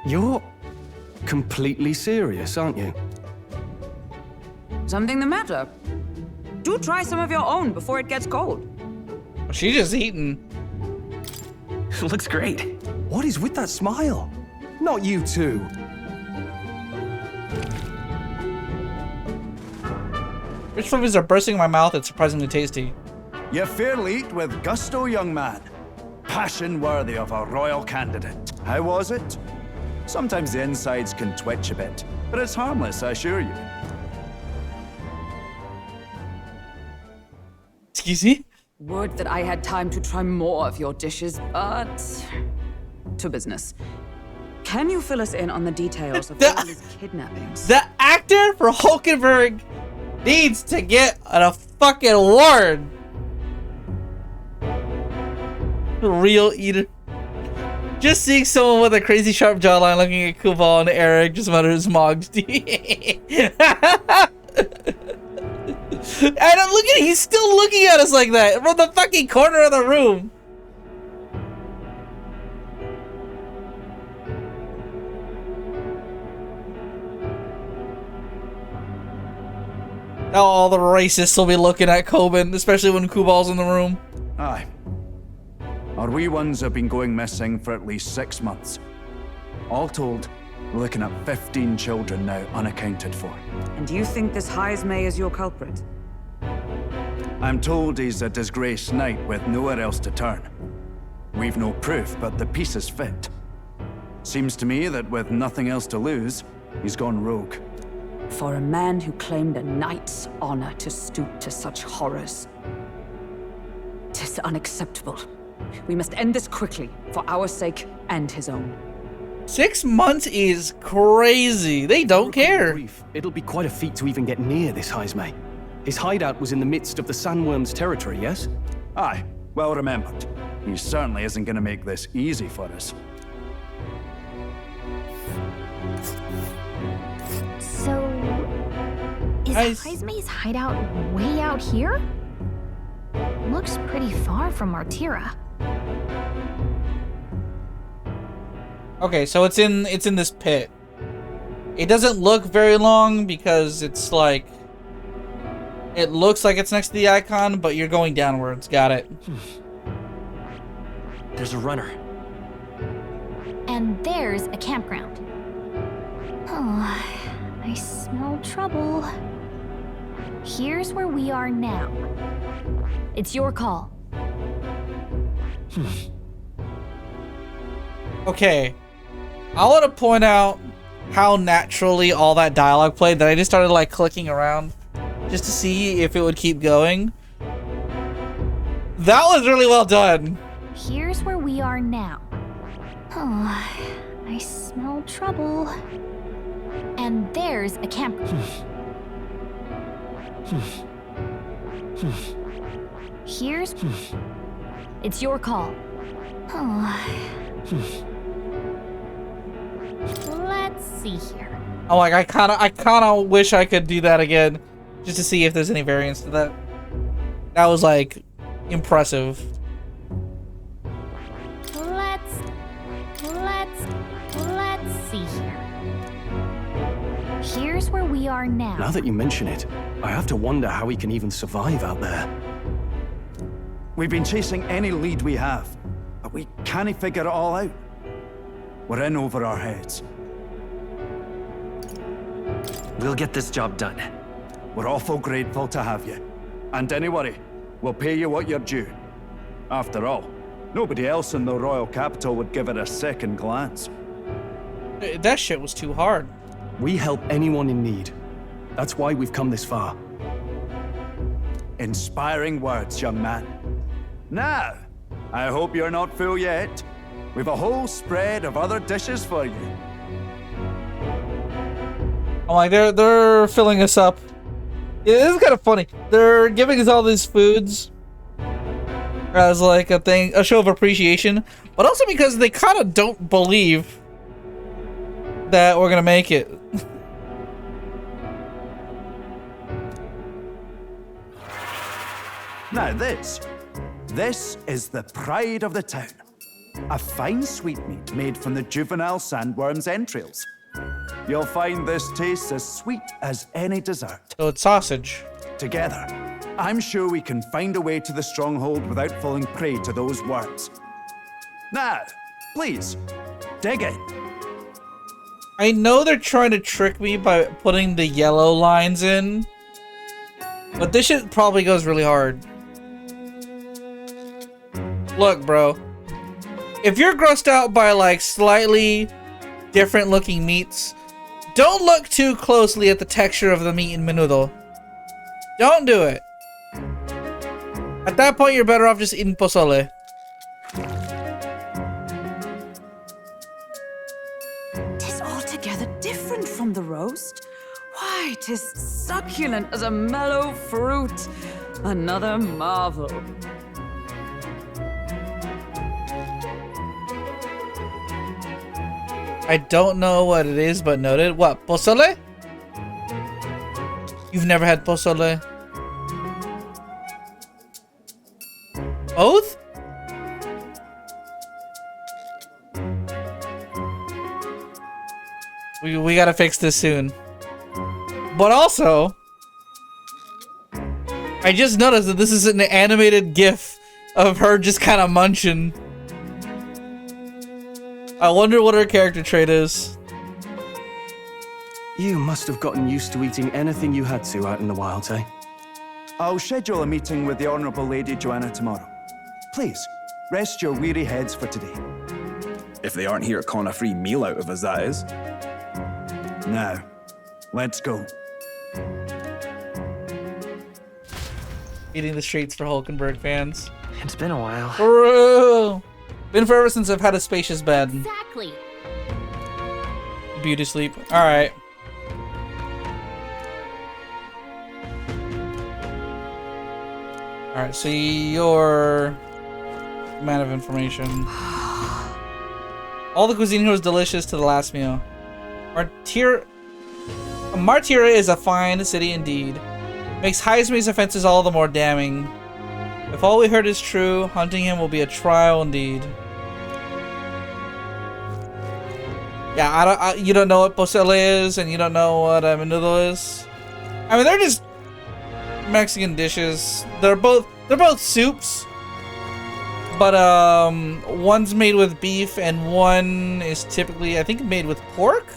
You're completely serious, aren't you? Something the matter? Do try some of your own before it gets cold. She's just eating. Looks great. What is with that smile? Not you two. Rich flavors are bursting in my mouth. It's surprisingly tasty. You fairly eat with gusto, young man. Passion worthy of a royal candidate. How was it? Sometimes the insides can twitch a bit, but it's harmless, I assure you. Excuse me? Would that I had time to try more of your dishes, but... to business. Can you fill us in on the details of all these kidnappings? The actor for Hulkenberg needs to get a fucking award. Real eater. Just seeing someone with a crazy sharp jawline looking at Kubal and Eric just mutters Mogs. And look at it, he's still looking at us like that from the fucking corner of the room. Now all the racists will be looking at Coben, especially when Kubal's in the room. Aye. Our wee ones have been going missing for at least 6 months. All told, we're looking at 15 children now unaccounted for. And do you think this Heismay is your culprit? I'm told he's a disgraced knight with nowhere else to turn. We've no proof, but the pieces fit. Seems to me that with nothing else to lose, he's gone rogue. For a man who claimed a knight's honor to stoop to such horrors. 'Tis unacceptable. We must end this quickly, for our sake and his own. 6 months is crazy. They don't care. It'll be quite a feat to even get near this Heismay. His hideout was in the midst of the Sandworm's territory, yes? Aye, well remembered. He certainly isn't going to make this easy for us. So, is Heismay's hideout way out here? Looks pretty far from Martira. Okay, so it's in this pit. It doesn't look very long because it's like it looks like it's next to the icon, but you're going downwards. Got it. There's a runner. And there's a campground. Oh, I smell trouble. Here's where we are now. It's your call. Okay. I want to point out how naturally all that dialogue played that I just started like clicking around just to see if it would keep going. That was really well done. Here's where we are now. Oh, I smell trouble. And there's a campground. Here's... It's your call. Oh. Let's see here. Oh, like I kind of wish I could do that again. just to see if there's any variance to that. That was like impressive. Let's see here. Here's where we are now. Now that you mention it, I have to wonder how we can even survive out there. We've been chasing any lead we have, but we can't figure it all out. We're in over our heads. We'll get this job done. We're awful grateful to have you. And don't worry, we'll pay you what you're due. After all, nobody else in the royal capital would give it a second glance. That shit was too hard. We help anyone in need. That's why we've come this far. Inspiring words, young man. Now, I hope you're not full yet. We've a whole spread of other dishes for you. I'm like, they're filling us up. Yeah, this is kind of funny. They're giving us all these foods as like a show of appreciation, but also because they kind of don't believe that we're gonna make it. Now this is the pride of the town. A fine sweetmeat made from the juvenile sandworm's entrails. You'll find this tastes as sweet as any dessert. So it's sausage. Together, I'm sure we can find a way to the stronghold without falling prey to those worms. Now, please, dig in. I know they're trying to trick me by putting the yellow lines in, but this shit probably goes really hard. Look, bro. If you're grossed out by like slightly different looking meats, don't look too closely at the texture of the meat in menudo. Don't do it. At that point, you're better off just eating pozole. Tis altogether different from the roast. Why, tis succulent as a mellow fruit. Another marvel. I don't know what it is, but noted. What, pozole? You've never had pozole? Both? We gotta fix this soon. But also, I just noticed that this is an animated GIF of her just kind of munching. I wonder what her character trait is. You must have gotten used to eating anything you had to out in the wilds, eh? I'll schedule a meeting with the Honourable Lady Joanna tomorrow. Please, rest your weary heads for today. If they aren't here to con a free meal out of us, that is. Now, let's go. Eating the streets for Hulkenberg fans. It's been a while. Bro! Been forever since I've had a spacious bed. Exactly. Beauty sleep. Alright. Alright, so you're man of information. All the cuisine here was delicious to the last meal. Martira is a fine city indeed. Makes Heisme's offenses all the more damning. If all we heard is true, hunting him will be a trial indeed. Yeah, you don't know what pozole is, and you don't know what menudo is. I mean, they're just Mexican dishes. They're both soups, but one's made with beef and one is typically, I think, made with pork.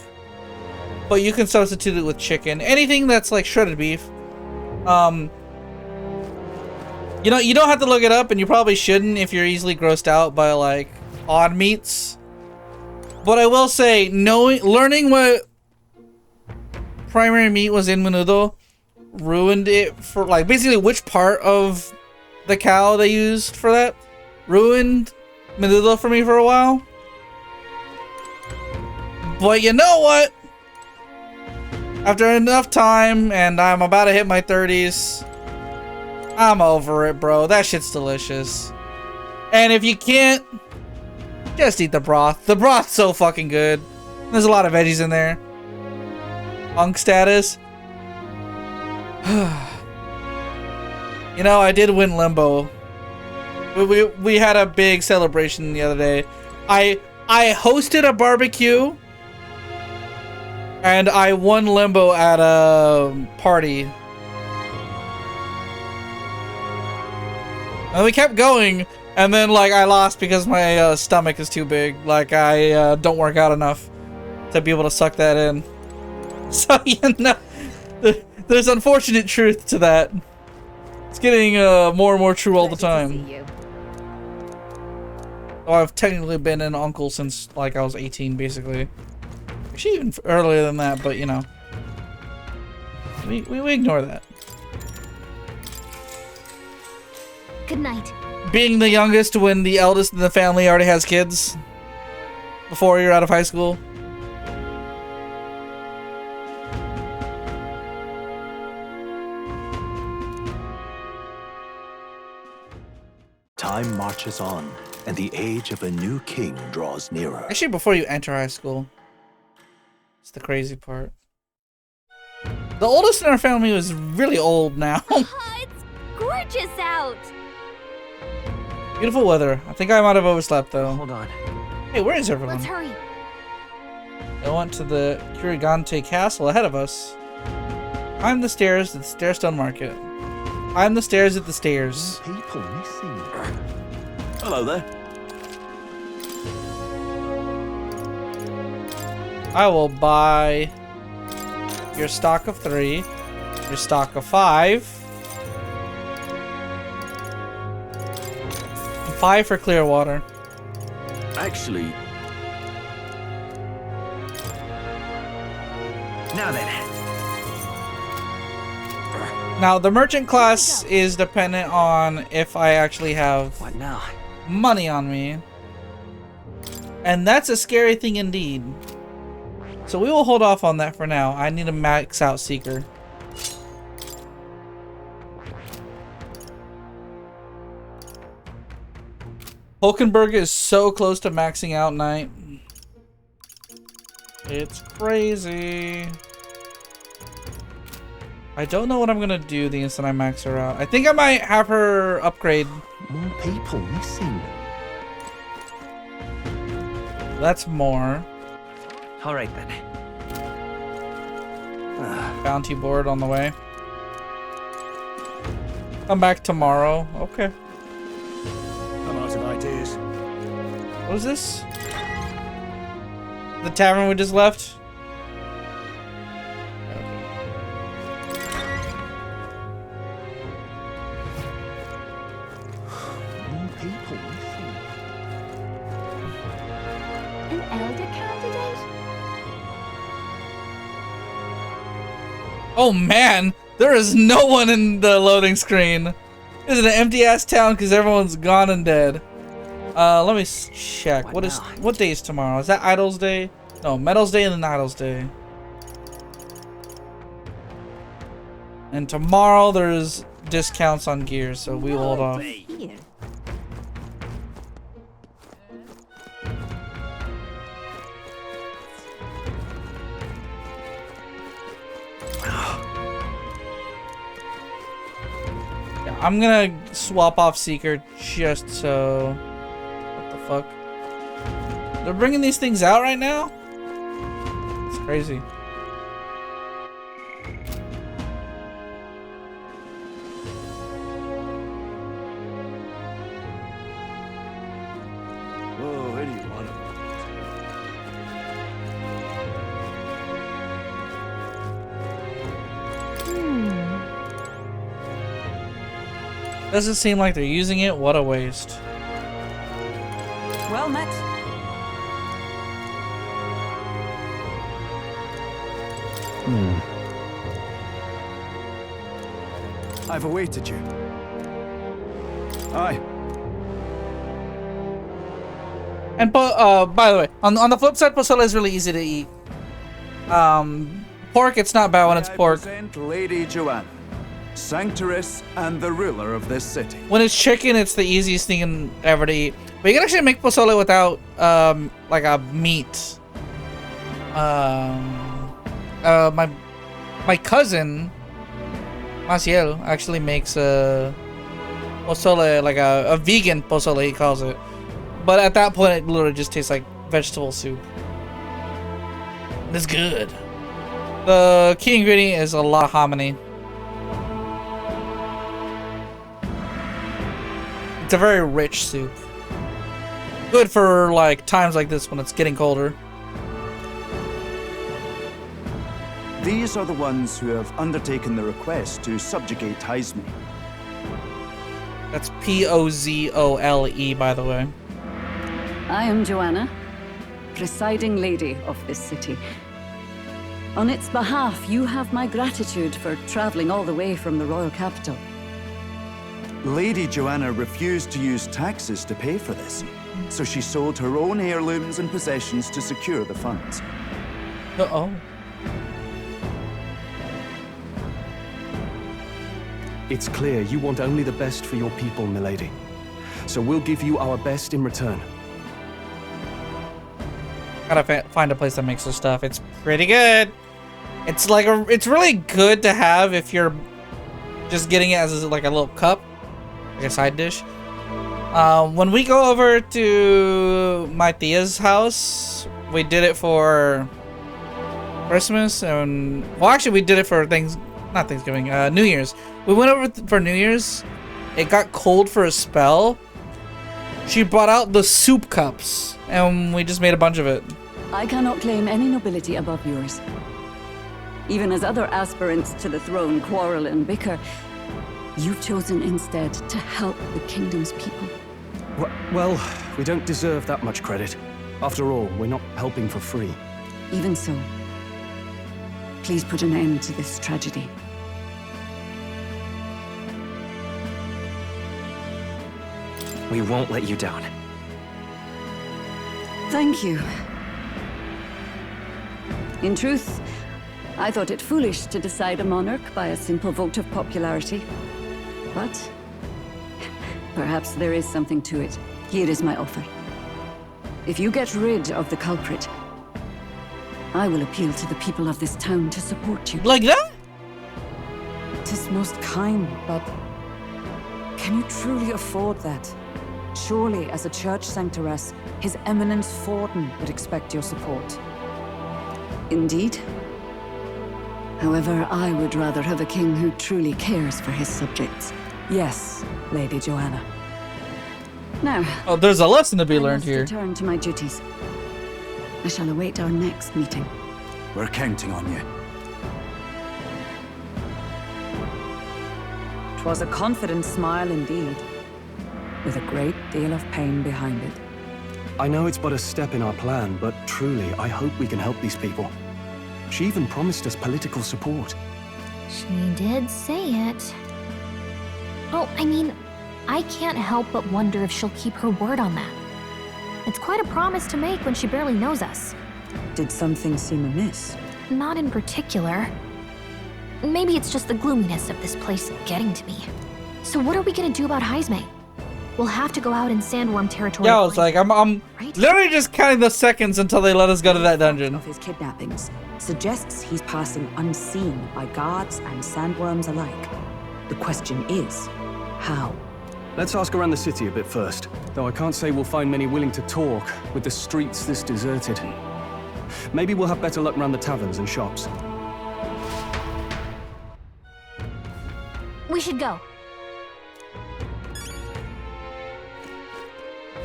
But you can substitute it with chicken. Anything that's like shredded beef. You know, you don't have to look it up, and you probably shouldn't if you're easily grossed out by like odd meats. But I will say, learning what primary meat was in menudo ruined it for like basically which part of the cow they used for that ruined menudo for me for a while. But you know what? After enough time, and I'm about to hit my 30s, I'm over it, bro. That shit's delicious. And if you can't, just eat the broth. The broth's so fucking good. There's a lot of veggies in there. Monk status. You know, I did win Limbo. We had a big celebration the other day. I hosted a barbecue and I won Limbo at a party. And we kept going, and then like I lost because my stomach is too big. Like I don't work out enough to be able to suck that in. So you know, there's unfortunate truth to that. It's getting more and more true all the time. Oh, I've technically been an uncle since like I was 18, basically. Actually, even earlier than that, but you know, we ignore that. Good night. Being the youngest when the eldest in the family already has kids before you're out of high school. Time marches on, and the age of a new king draws nearer. Actually, before you enter high school. It's the crazy part. The oldest in our family was really old now. It's gorgeous out. Beautiful weather. I think I might have overslept though. Hold on. Hey, where is everyone? Let's hurry. They went to the Kurigante Castle ahead of us. Climb the stairs at the Stairstone Market. Climb the stairs at the stairs. People missing. Hello there. I will buy your stock of 3, your stock of 5, and 5 for clear water. Actually, now then. Now, the merchant class is dependent on if I actually have What now? money on me. And that's a scary thing indeed. So we will hold off on that for now. I need to max out Seeker. Hulkenberg is so close to maxing out Knight. It's crazy. I don't know what I'm gonna do the instant I max her out. I think I might have her upgrade. More people missing. That's more. All right then. Bounty board on the way. Come back tomorrow. Okay. I'm out of ideas. What is this? The tavern we just left? More people missing. An elder candidate? Oh man, there is no one in the loading screen. This is an empty ass town because everyone's gone and dead. Let me check. What day is tomorrow? Is that Idols Day? No, Metals Day and then Idols Day. And tomorrow there's discounts on gear, so we will hold off. Here. Yeah, I'm gonna swap off Seeker just so... What the fuck? They're bringing these things out right now? It's crazy. oh, anyone. Doesn't seem like they're using it. What a waste. Well met. I've awaited you. Aye. And by the way, on the flip side, pozole is really easy to eat. Pork, it's not bad when it's pork. I present Lady Joanna, Sanctoress and the ruler of this city. When it's chicken, it's the easiest thing ever to eat. But you can actually make pozole without like a meat. My cousin Maciel actually makes a pozole, like a vegan pozole, he calls it. But at that point, it literally just tastes like vegetable soup. It's good. The key ingredient is a lot of hominy. It's a very rich soup. Good for like times like this when it's getting colder. These are the ones who have undertaken the request to subjugate Heisme. That's P-O-Z-O-L-E, by the way. I am Joanna, presiding lady of this city. On its behalf, you have my gratitude for traveling all the way from the royal capital. Lady Joanna refused to use taxes to pay for this, so she sold her own heirlooms and possessions to secure the funds. Uh-oh. It's clear you want only the best for your people, milady. So we'll give you our best in return. Gotta find a place that makes this stuff. It's pretty good. It's like it's really good to have if you're just getting it as like a little cup, like a side dish. When we go over to my tia's house, we did it for Christmas, and well, actually, we did it for not Thanksgiving, New Year's. We went over for New Year's. It got cold for a spell. She brought out the soup cups, and we just made a bunch of it. I cannot claim any nobility above yours. Even as other aspirants to the throne quarrel and bicker, you've chosen instead to help the kingdom's people. Well, we don't deserve that much credit. After all, we're not helping for free. Even so, please put an end to this tragedy. We won't let you down. Thank you. In truth, I thought it foolish to decide a monarch by a simple vote of popularity. But perhaps there is something to it. Here is my offer. If you get rid of the culprit, I will appeal to the people of this town to support you. Like that? 'Tis most kind, but can you truly afford that? Surely, as a church sanctoress, His Eminence Forden would expect your support. Indeed. However, I would rather have a king who truly cares for his subjects. Yes, Lady Joanna. Now, oh, there's a lesson to be learned here. I must return to my duties. I shall await our next meeting. We're counting on you. 'Twas a confident smile indeed, with a great deal of pain behind it. I know it's but a step in our plan, but truly, I hope we can help these people. She even promised us political support. She did say it. Oh, I mean, I can't help but wonder if she'll keep her word on that. It's quite a promise to make when she barely knows us. Did something seem amiss? Not in particular. Maybe it's just the gloominess of this place getting to me. So what are we gonna do about Heisme? We'll have to go out in Sandworm territory. Yeah, I was like, I'm literally just counting the seconds until they let us go to that dungeon. Of his kidnappings suggests he's passing unseen by guards and sandworms alike. The question is, how? Let's ask around the city a bit first, though I can't say we'll find many willing to talk with the streets this deserted. Maybe we'll have better luck around the taverns and shops. We should go.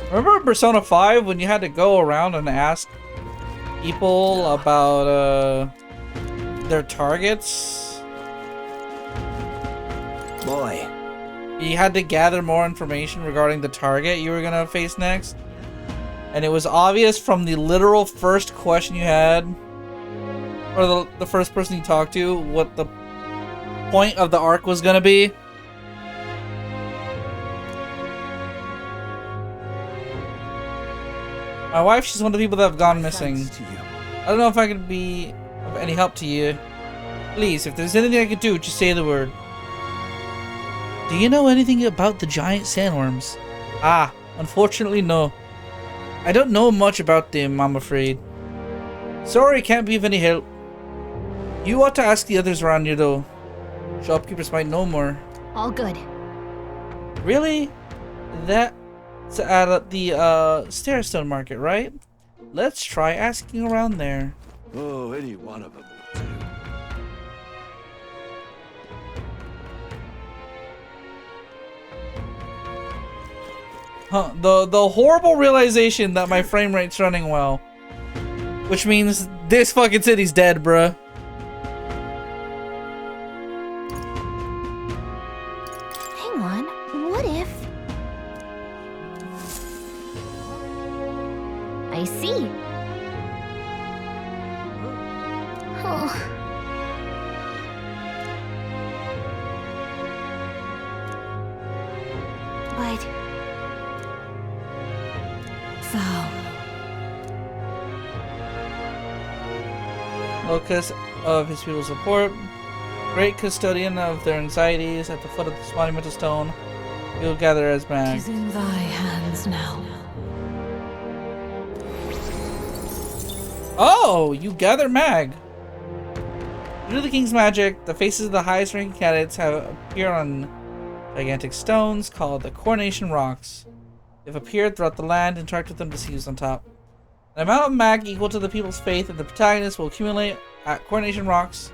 Remember in Persona 5 when you had to go around and ask people about their targets? Boy. You had to gather more information regarding the target you were gonna face next. And it was obvious from the literal first question you had, or the first person you talked to, what the point of the arc was gonna be. My wife, she's one of the people that have gone missing. I don't know if I can be of any help to you. Please, if there's anything I could do, just say the word. Do you know anything about the giant sandworms? Ah, unfortunately no. I don't know much about them, I'm afraid. Sorry, can't be of any help. You ought to ask the others around you though. Shopkeepers might know more. All good. Really? That's at the Stairstone Market, right? Let's try asking around there. Oh, any one of them will do. Huh, the horrible realization that my frame rate's running well. Which means this fucking city's dead, bruh. Hang on. What if... I see. Oh. But... Foul. Locus of his people's support, great custodian of their anxieties at the foot of this monumental stone, you will gather as man. Tis in thy hands now. Oh, you gather mag. Due to the king's magic, the faces of the highest ranking candidates have appeared on gigantic stones called the Coronation Rocks. They've appeared throughout the land. Interact with them to see who's on top. An amount of mag equal to the people's faith in the protagonist will accumulate at Coronation Rocks.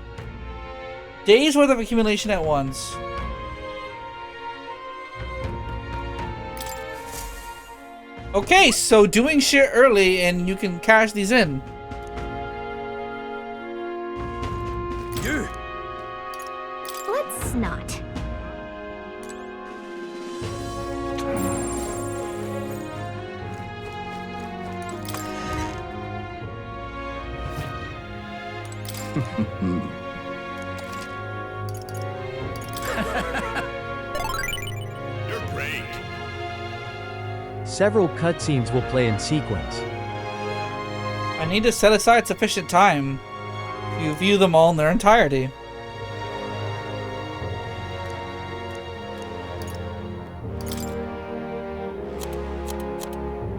Days worth of accumulation at once. Okay, so doing shit early and you can cash these in. You! Let's not. You're great. Several cutscenes will play in sequence. I need to set aside sufficient time to view them all in their entirety.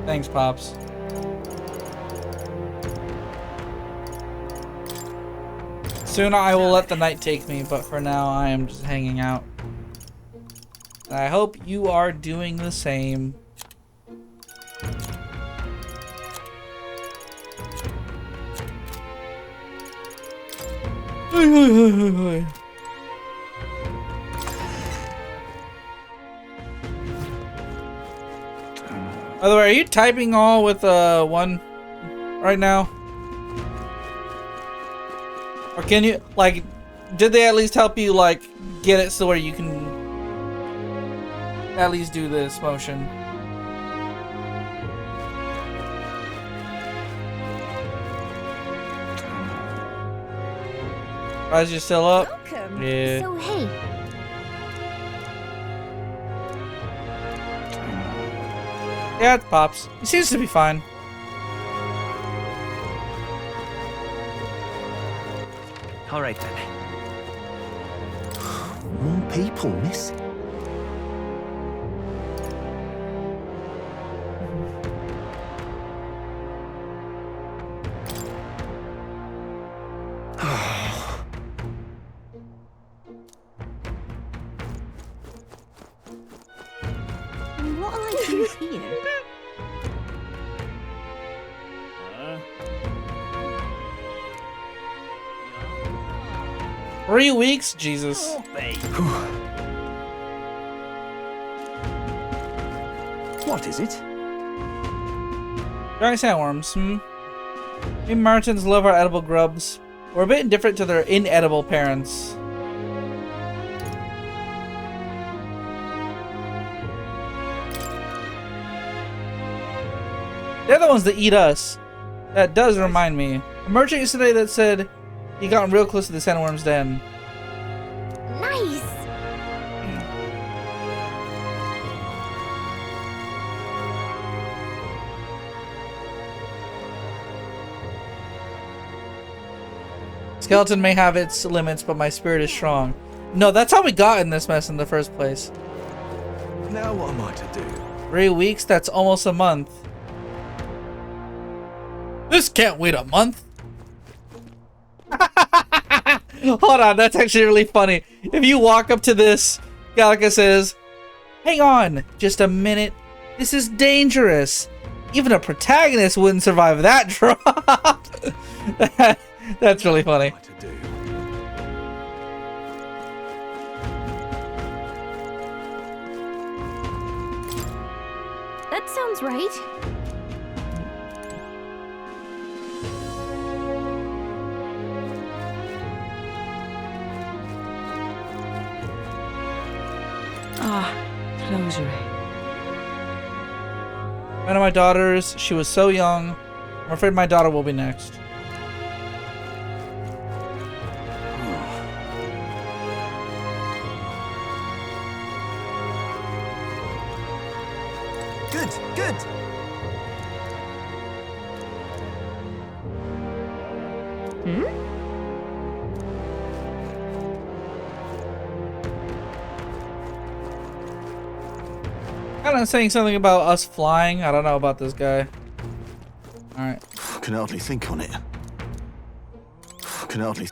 Thanks, Pops. Soon I will let the night take me, but for now I am just hanging out. I hope you are doing the same. By the way, are you typing all with one right now? Or can you, like, did they at least help you, like, get it so where you can at least do this motion? Guys, you still up? Welcome. Yeah. So, hey. Yeah, it pops. He seems to be fine. All right, then. More people missing. What'll I do here? 3 weeks? Jesus. What is it? Giant sandworms, We Martins love our edible grubs. We're a bit indifferent to their inedible parents. They're the ones that eat us. That does remind me. A merchant yesterday that said he got real close to the sandworm's den. Nice. Skeleton may have its limits, but my spirit is strong. No, that's how we got in this mess in the first place. Now what am I to do? 3 weeks? That's almost a month. This can't wait a month. Hold on, that's actually really funny. If you walk up to this, Gallica says, "Hang on, just a minute. This is dangerous. Even a protagonist wouldn't survive that drop." That's really funny. That sounds right. Ah, closure. One of my daughters, she was so young. I'm afraid my daughter will be next. Good, good. Kind of saying something about us flying. I don't know about this guy. Alright. Can hardly think on it. Can hardly.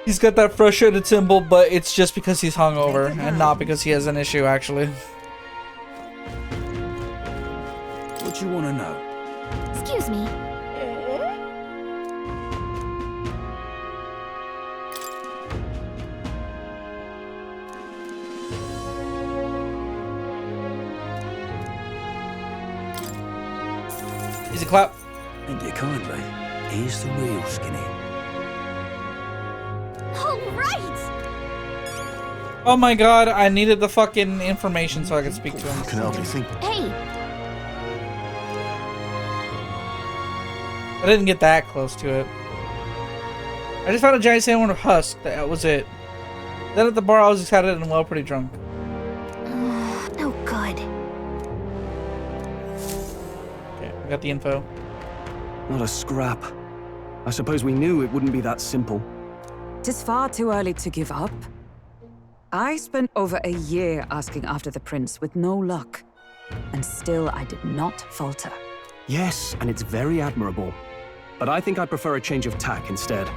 He's got that frustrated symbol, but it's just because he's hungover and not because he has an issue, actually. What you want to know? Excuse me. Easy clap. Thank you kindly. Here's the real skinny. All right. Oh my god, I needed the fucking information so I could speak to him. Can hardly think. Hey. I didn't get that close to it. I just found a giant sandworm with husk. That was it. Then at the bar, I was excited and well, pretty drunk. No good. Okay, I got the info. Not a scrap. I suppose we knew it wouldn't be that simple. Tis far too early to give up. I spent over a year asking after the prince with no luck. And still I did not falter. Yes, and it's very admirable. But I think I'd prefer a change of tack instead.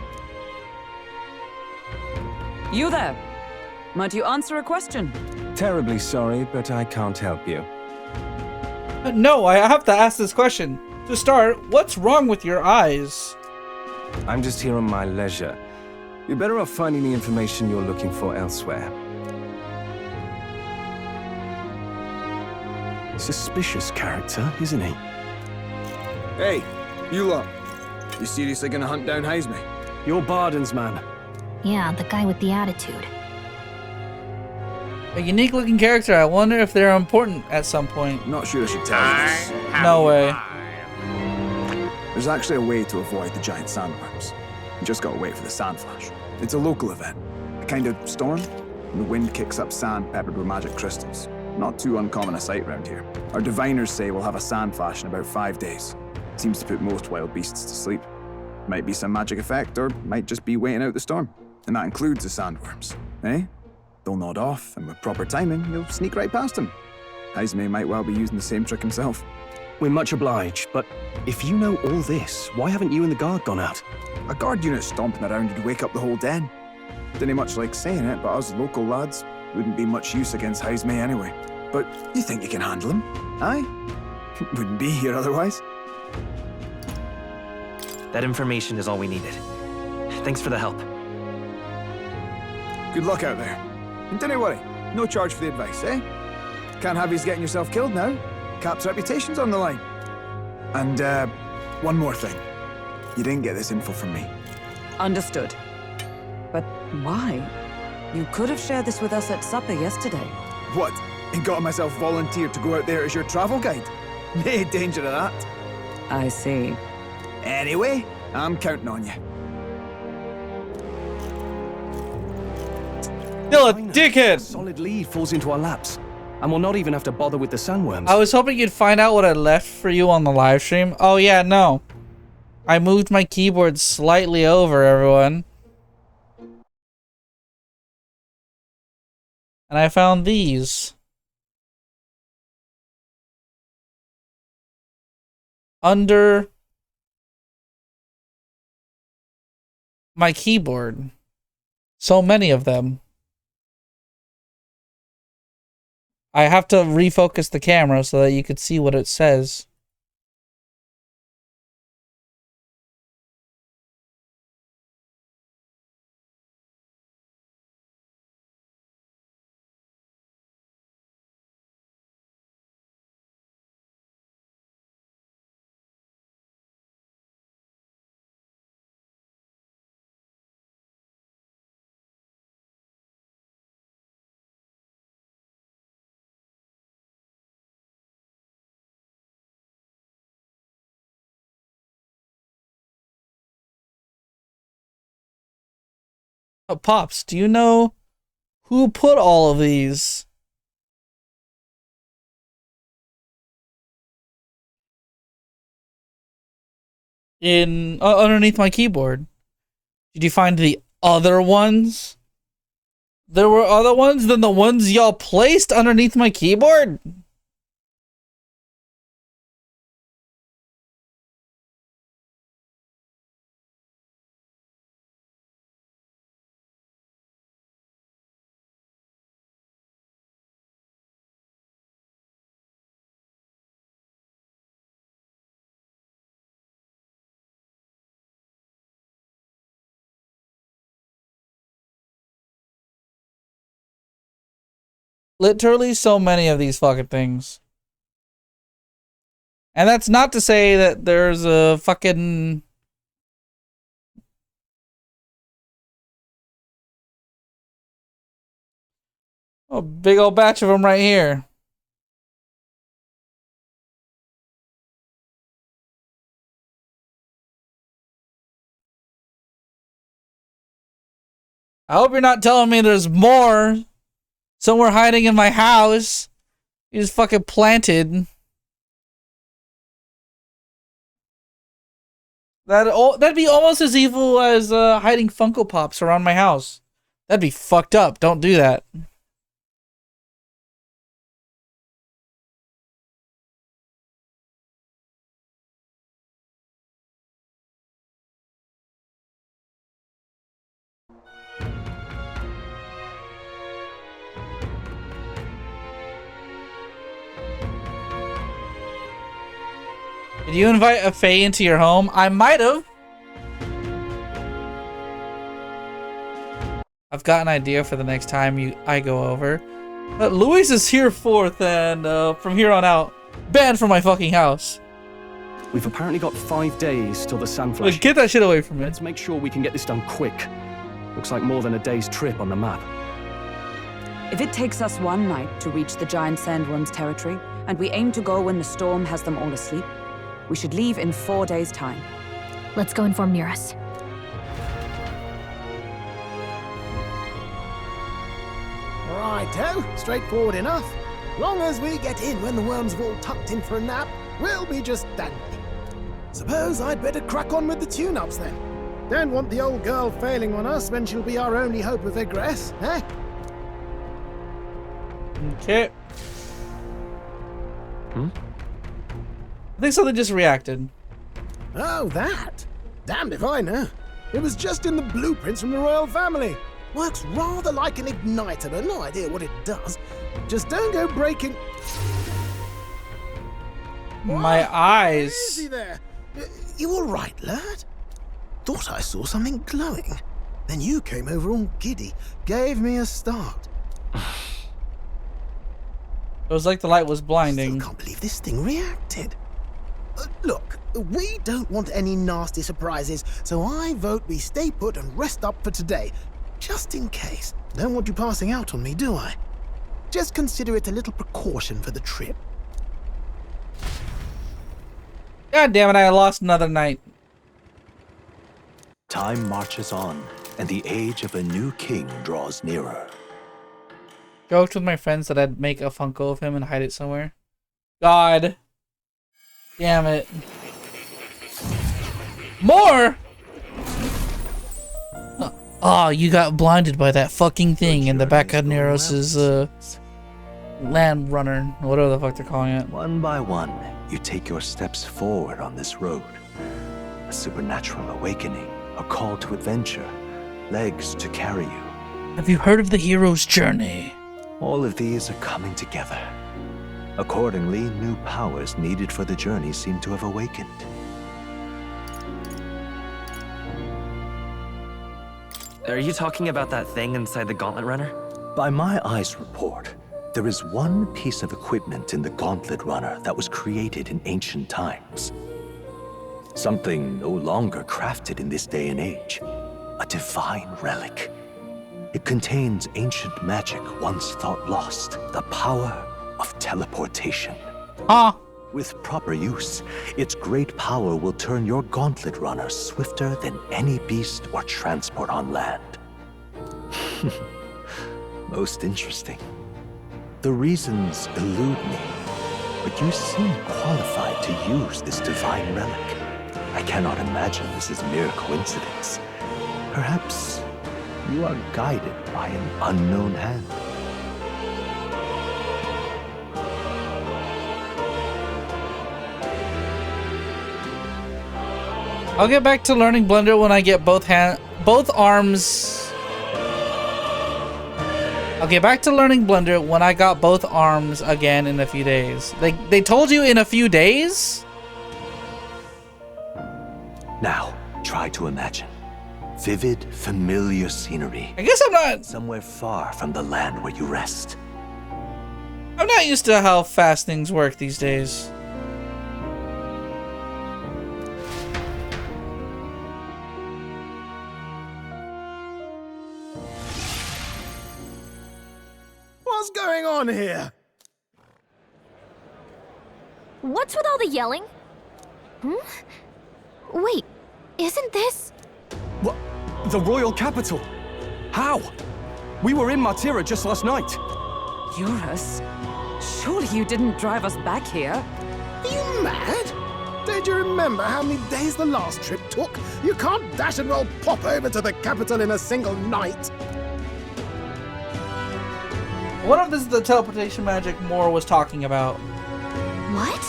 You there? Might you answer a question? Terribly sorry, but I can't help you. No, I have to ask this question. To start, what's wrong with your eyes? I'm just here on my leisure. You're better off finding the information you're looking for elsewhere. Suspicious character, isn't he? Hey, you lot. You seriously gonna hunt down Heisme? You're Barden's man. Yeah, the guy with the attitude. A unique looking character. I wonder if they're important at some point. Not sure I should tell you this. No way. There's actually a way to avoid the giant sandworms. You just gotta wait for the sand flash. It's a local event. A kind of storm. And the wind kicks up sand peppered with magic crystals. Not too uncommon a sight around here. Our diviners say we'll have a sand flash in about 5 days. Seems to put most wild beasts to sleep. Might be some magic effect, or might just be waiting out the storm. And that includes the sandworms, eh? They'll nod off, and with proper timing, you'll sneak right past them. Heisme might well be using the same trick himself. We're much obliged, but if you know all this, why haven't you and the guard gone out? A guard unit stomping around would wake up the whole den. Didn't much like saying it, but us local lads wouldn't be much use against Heisme anyway. But you think you can handle him? Aye? Wouldn't be here otherwise. That information is all we needed. Thanks for the help. Good luck out there. And don't worry, no charge for the advice, eh? Can't have you getting yourself killed now. Cap's reputation's on the line. And, one more thing. You didn't get this info from me. Understood. But why? You could have shared this with us at supper yesterday. What? And got myself volunteered to go out there as your travel guide? No danger of that. I see. Anyway, I'm counting on you. Still a dickhead! Solid lead falls into our laps. And we'll not even have to bother with the sandworms. I was hoping you'd find out what I left for you on the live stream. Oh yeah, no. I moved my keyboard slightly over, everyone. And I found these. Under my keyboard. So many of them. I have to refocus the camera so that you can see what it says. Pops, do you know who put all of these in underneath my keyboard? Did you find the other ones? There were other ones than the ones y'all placed underneath my keyboard? Literally so many of these fucking things. And that's not to say that there's a fucking... a big old batch of them right here. I hope you're not telling me there's more somewhere hiding in my house. You just fucking planted. That'd be almost as evil as hiding Funko Pops around my house. That'd be fucked up. Don't do that. Did you invite a fae into your home? I might have. I've got an idea for the next time I go over. Luis is here fourth, and from here on out, banned from my fucking house. We've apparently got 5 days till the Sandflash. Get that shit away from me. Let's make sure we can get this done quick. Looks like more than a day's trip on the map. If it takes us one night to reach the giant sandworm's territory, and we aim to go when the storm has them all asleep, we should leave in 4 days' time. Let's go inform Nearest. Righto, straightforward enough. Long as we get in when the worms have all tucked in for a nap, we'll be just dandy. Suppose I'd better crack on with the tune-ups then. Don't want the old girl failing on us when she'll be our only hope of egress, eh? Okay. I think something just reacted. Oh, that? Damned if I know. It was just in the blueprints from the royal family. Works rather like an igniter, but no idea what it does. Just don't go breaking... My eyes. Easy there. You all right, lad? Thought I saw something glowing. Then you came over all giddy, gave me a start. It was like the light was blinding. Still can't believe this thing reacted. Look, we don't want any nasty surprises, so I vote we stay put and rest up for today. Just in case. Don't want you passing out on me, do I? Just consider it a little precaution for the trip. God damn it, I lost another night. Time marches on, and the age of a new king draws nearer. Joked with my friends that I'd make a Funko of him and hide it somewhere. God. Damn it. More? Oh, you got blinded by that fucking thing in the back of Neros' land runner, whatever the fuck they're calling it. One by one, you take your steps forward on this road. A supernatural awakening a call to adventure, legs to carry you. Have you heard of the hero's journey? All of these are coming together. Accordingly, new powers needed for the journey seem to have awakened. Are you talking about that thing inside the Gauntlet Runner? By my eyes report, there is one piece of equipment in the Gauntlet Runner that was created in ancient times. Something no longer crafted in this day and age. A divine relic. It contains ancient magic once thought lost. The power of teleportation. With proper use, its great power will turn your Gauntlet Runner swifter than any beast or transport on land. Most interesting. The reasons elude me, but you seem qualified to use this divine relic. I cannot imagine this is mere coincidence. Perhaps you are guided by an unknown hand. I'll get back to learning Blender when I get both arms. I'll get back to learning Blender when I got both arms again in a few days. They told you in a few days? Now, try to imagine. Vivid, familiar scenery. I guess I'm not... Somewhere far from the land where you rest. I'm not used to how fast things work these days. What's going on here? What's with all the yelling? Wait, isn't this... What? The royal capital? How? We were in Martira just last night. Eurus? Surely you didn't drive us back here? Are you mad? Don't you remember how many days the last trip took? You can't dash and roll pop over to the capital in a single night. What if this is the teleportation magic Moore was talking about? What?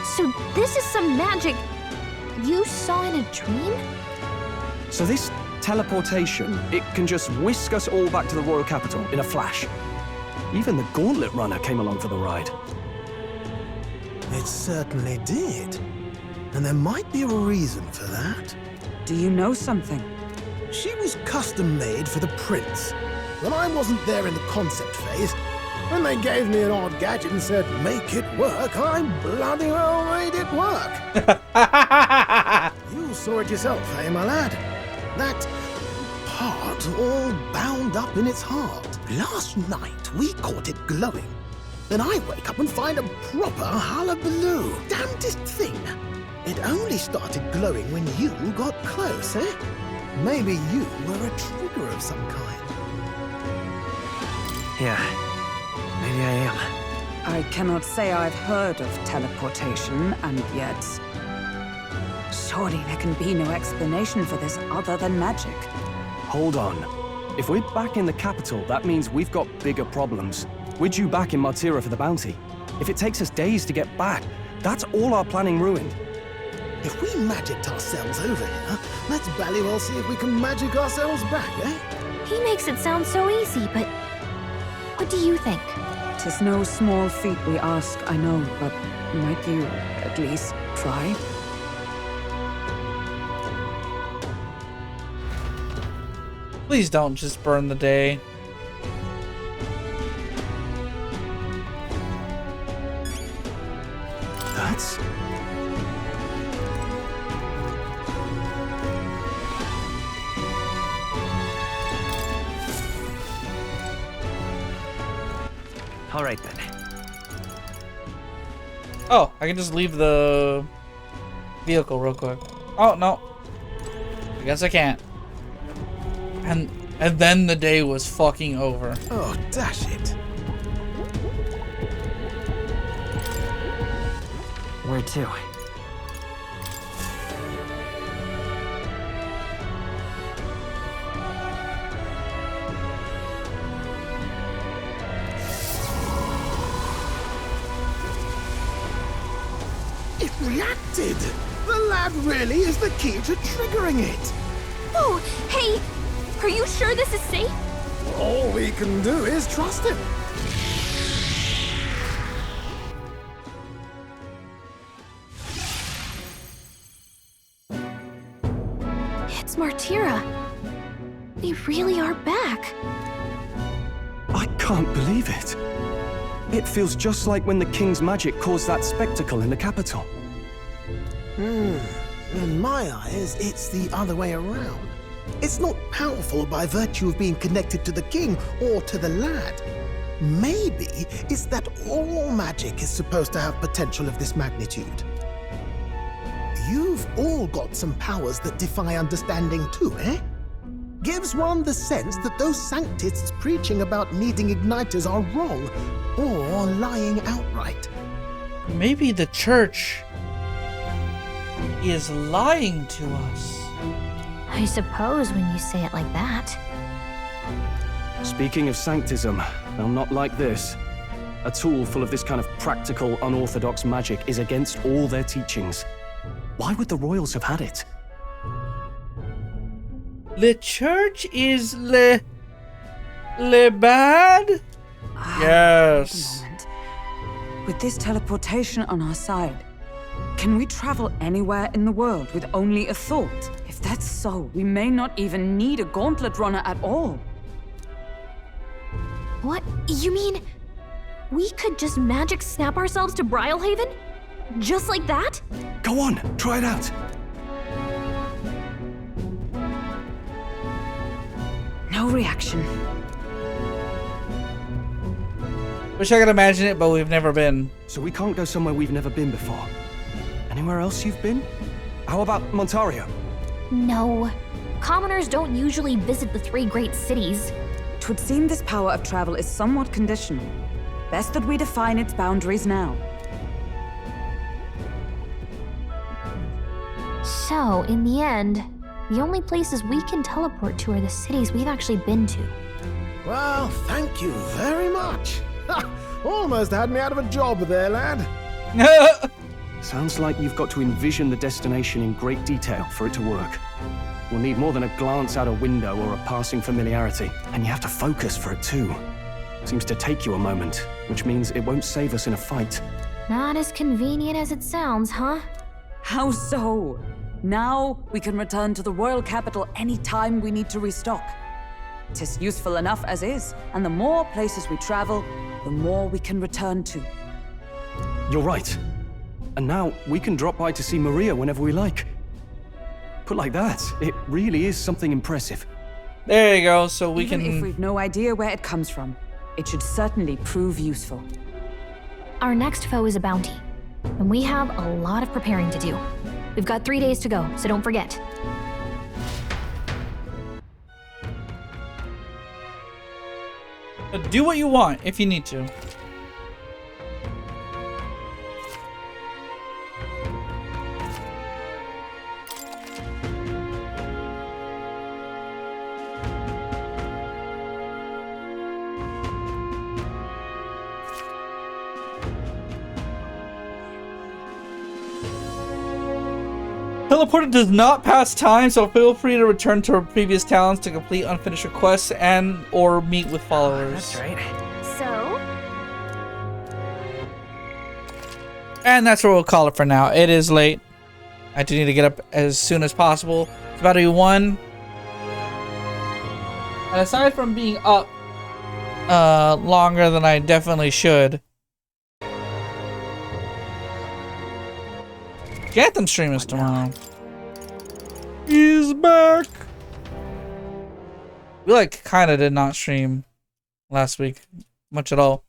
So this is some magic you saw in a dream? So this teleportation, it can just whisk us all back to the royal capital in a flash. Even the Gauntlet Runner came along for the ride. It certainly did. And there might be a reason for that. Do you know something? She was custom made for the prince. When I wasn't there in the concept phase, when they gave me an odd gadget and said, make it work, I bloody well made it work. You saw it yourself, eh, my lad? That part all bound up in its heart. Last night, we caught it glowing. Then I wake up and find a proper hullabaloo. Damnedest thing. It only started glowing when you got close, eh? Maybe you were a trigger of some kind. Yeah, maybe I am. I cannot say I've heard of teleportation, and yet... Surely there can be no explanation for this other than magic. Hold on. If we're back in the capital, that means we've got bigger problems. We're due back in Martira for the bounty. If it takes us days to get back, that's all our planning ruined. If we magicked ourselves over here, let's bally well see if we can magic ourselves back, eh? He makes it sound so easy, but what do you think? 'Tis no small feat we ask, I know, but might you at least try? Please don't just burn the day. That's... All right then. Oh, I can just leave the vehicle real quick. Oh, no. I guess I can't. And then the day was fucking over. Oh, dash it. Where to? It reacted! The lad really is the key to triggering it. Oh, hey, are you sure this is safe? All we can do is trust him. It's Martira. They really are back. I can't believe it. It feels just like when the king's magic caused that spectacle in the capital. In my eyes, it's the other way around. It's not powerful by virtue of being connected to the king or to the lad. Maybe it's that all magic is supposed to have potential of this magnitude. You've all got some powers that defy understanding too, eh? Gives one the sense that those sanctists preaching about needing igniters are wrong, or lying outright. Maybe the church is lying to us. I suppose when you say it like that. Speaking of sanctism, they'll not like this. A tool full of this kind of practical, unorthodox magic is against all their teachings. Why would the royals have had it? The church is le bad? Yes. Wait a moment. With this teleportation on our side, can we travel anywhere in the world with only a thought? If that's so, we may not even need a gauntlet runner at all. What? You mean we could just magic snap ourselves to Brylehaven? Just like that? Go on, try it out. No reaction. Wish I could imagine it, but we've never been. So we can't go somewhere we've never been before. Anywhere else you've been? How about Montario? No. Commoners don't usually visit the three great cities. It would seem this power of travel is somewhat conditional. Best that we define its boundaries now. So, in the end, the only places we can teleport to are the cities we've actually been to. Well, thank you very much. Almost had me out of a job there, lad. Sounds like you've got to envision the destination in great detail for it to work. We'll need more than a glance out a window or a passing familiarity, and you have to focus for it too. Seems to take you a moment, which means it won't save us in a fight. Not as convenient as it sounds, huh? How so? Now we can return to the royal capital any time we need to restock. It is useful enough as is, and the more places we travel, the more we can return to. You're right. And now we can drop by to see Maria whenever we like. Put like that, it really is something impressive. There you go, so we Even can... if we've no idea where it comes from, it should certainly prove useful. Our next foe is a bounty, and we have a lot of preparing to do. We've got 3 days to go, so don't forget. Do what you want if you need to. Teleporter does not pass time, so feel free to return to our previous talents to complete unfinished requests and or meet with followers. That's right. So? And that's where we'll call it for now. It is late. I do need to get up as soon as possible. It's about to be 1. And aside from being up longer than I definitely should, Anthem stream is tomorrow. He's back. We kinda did not stream last week much at all.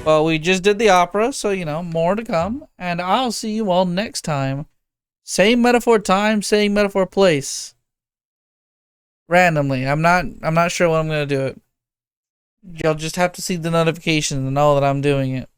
But we just did the opera, so more to come. And I'll see you all next time. Same metaphor time, same metaphor place. Randomly. I'm not sure when I'm gonna do it. You'll just have to see the notifications and know that I'm doing it.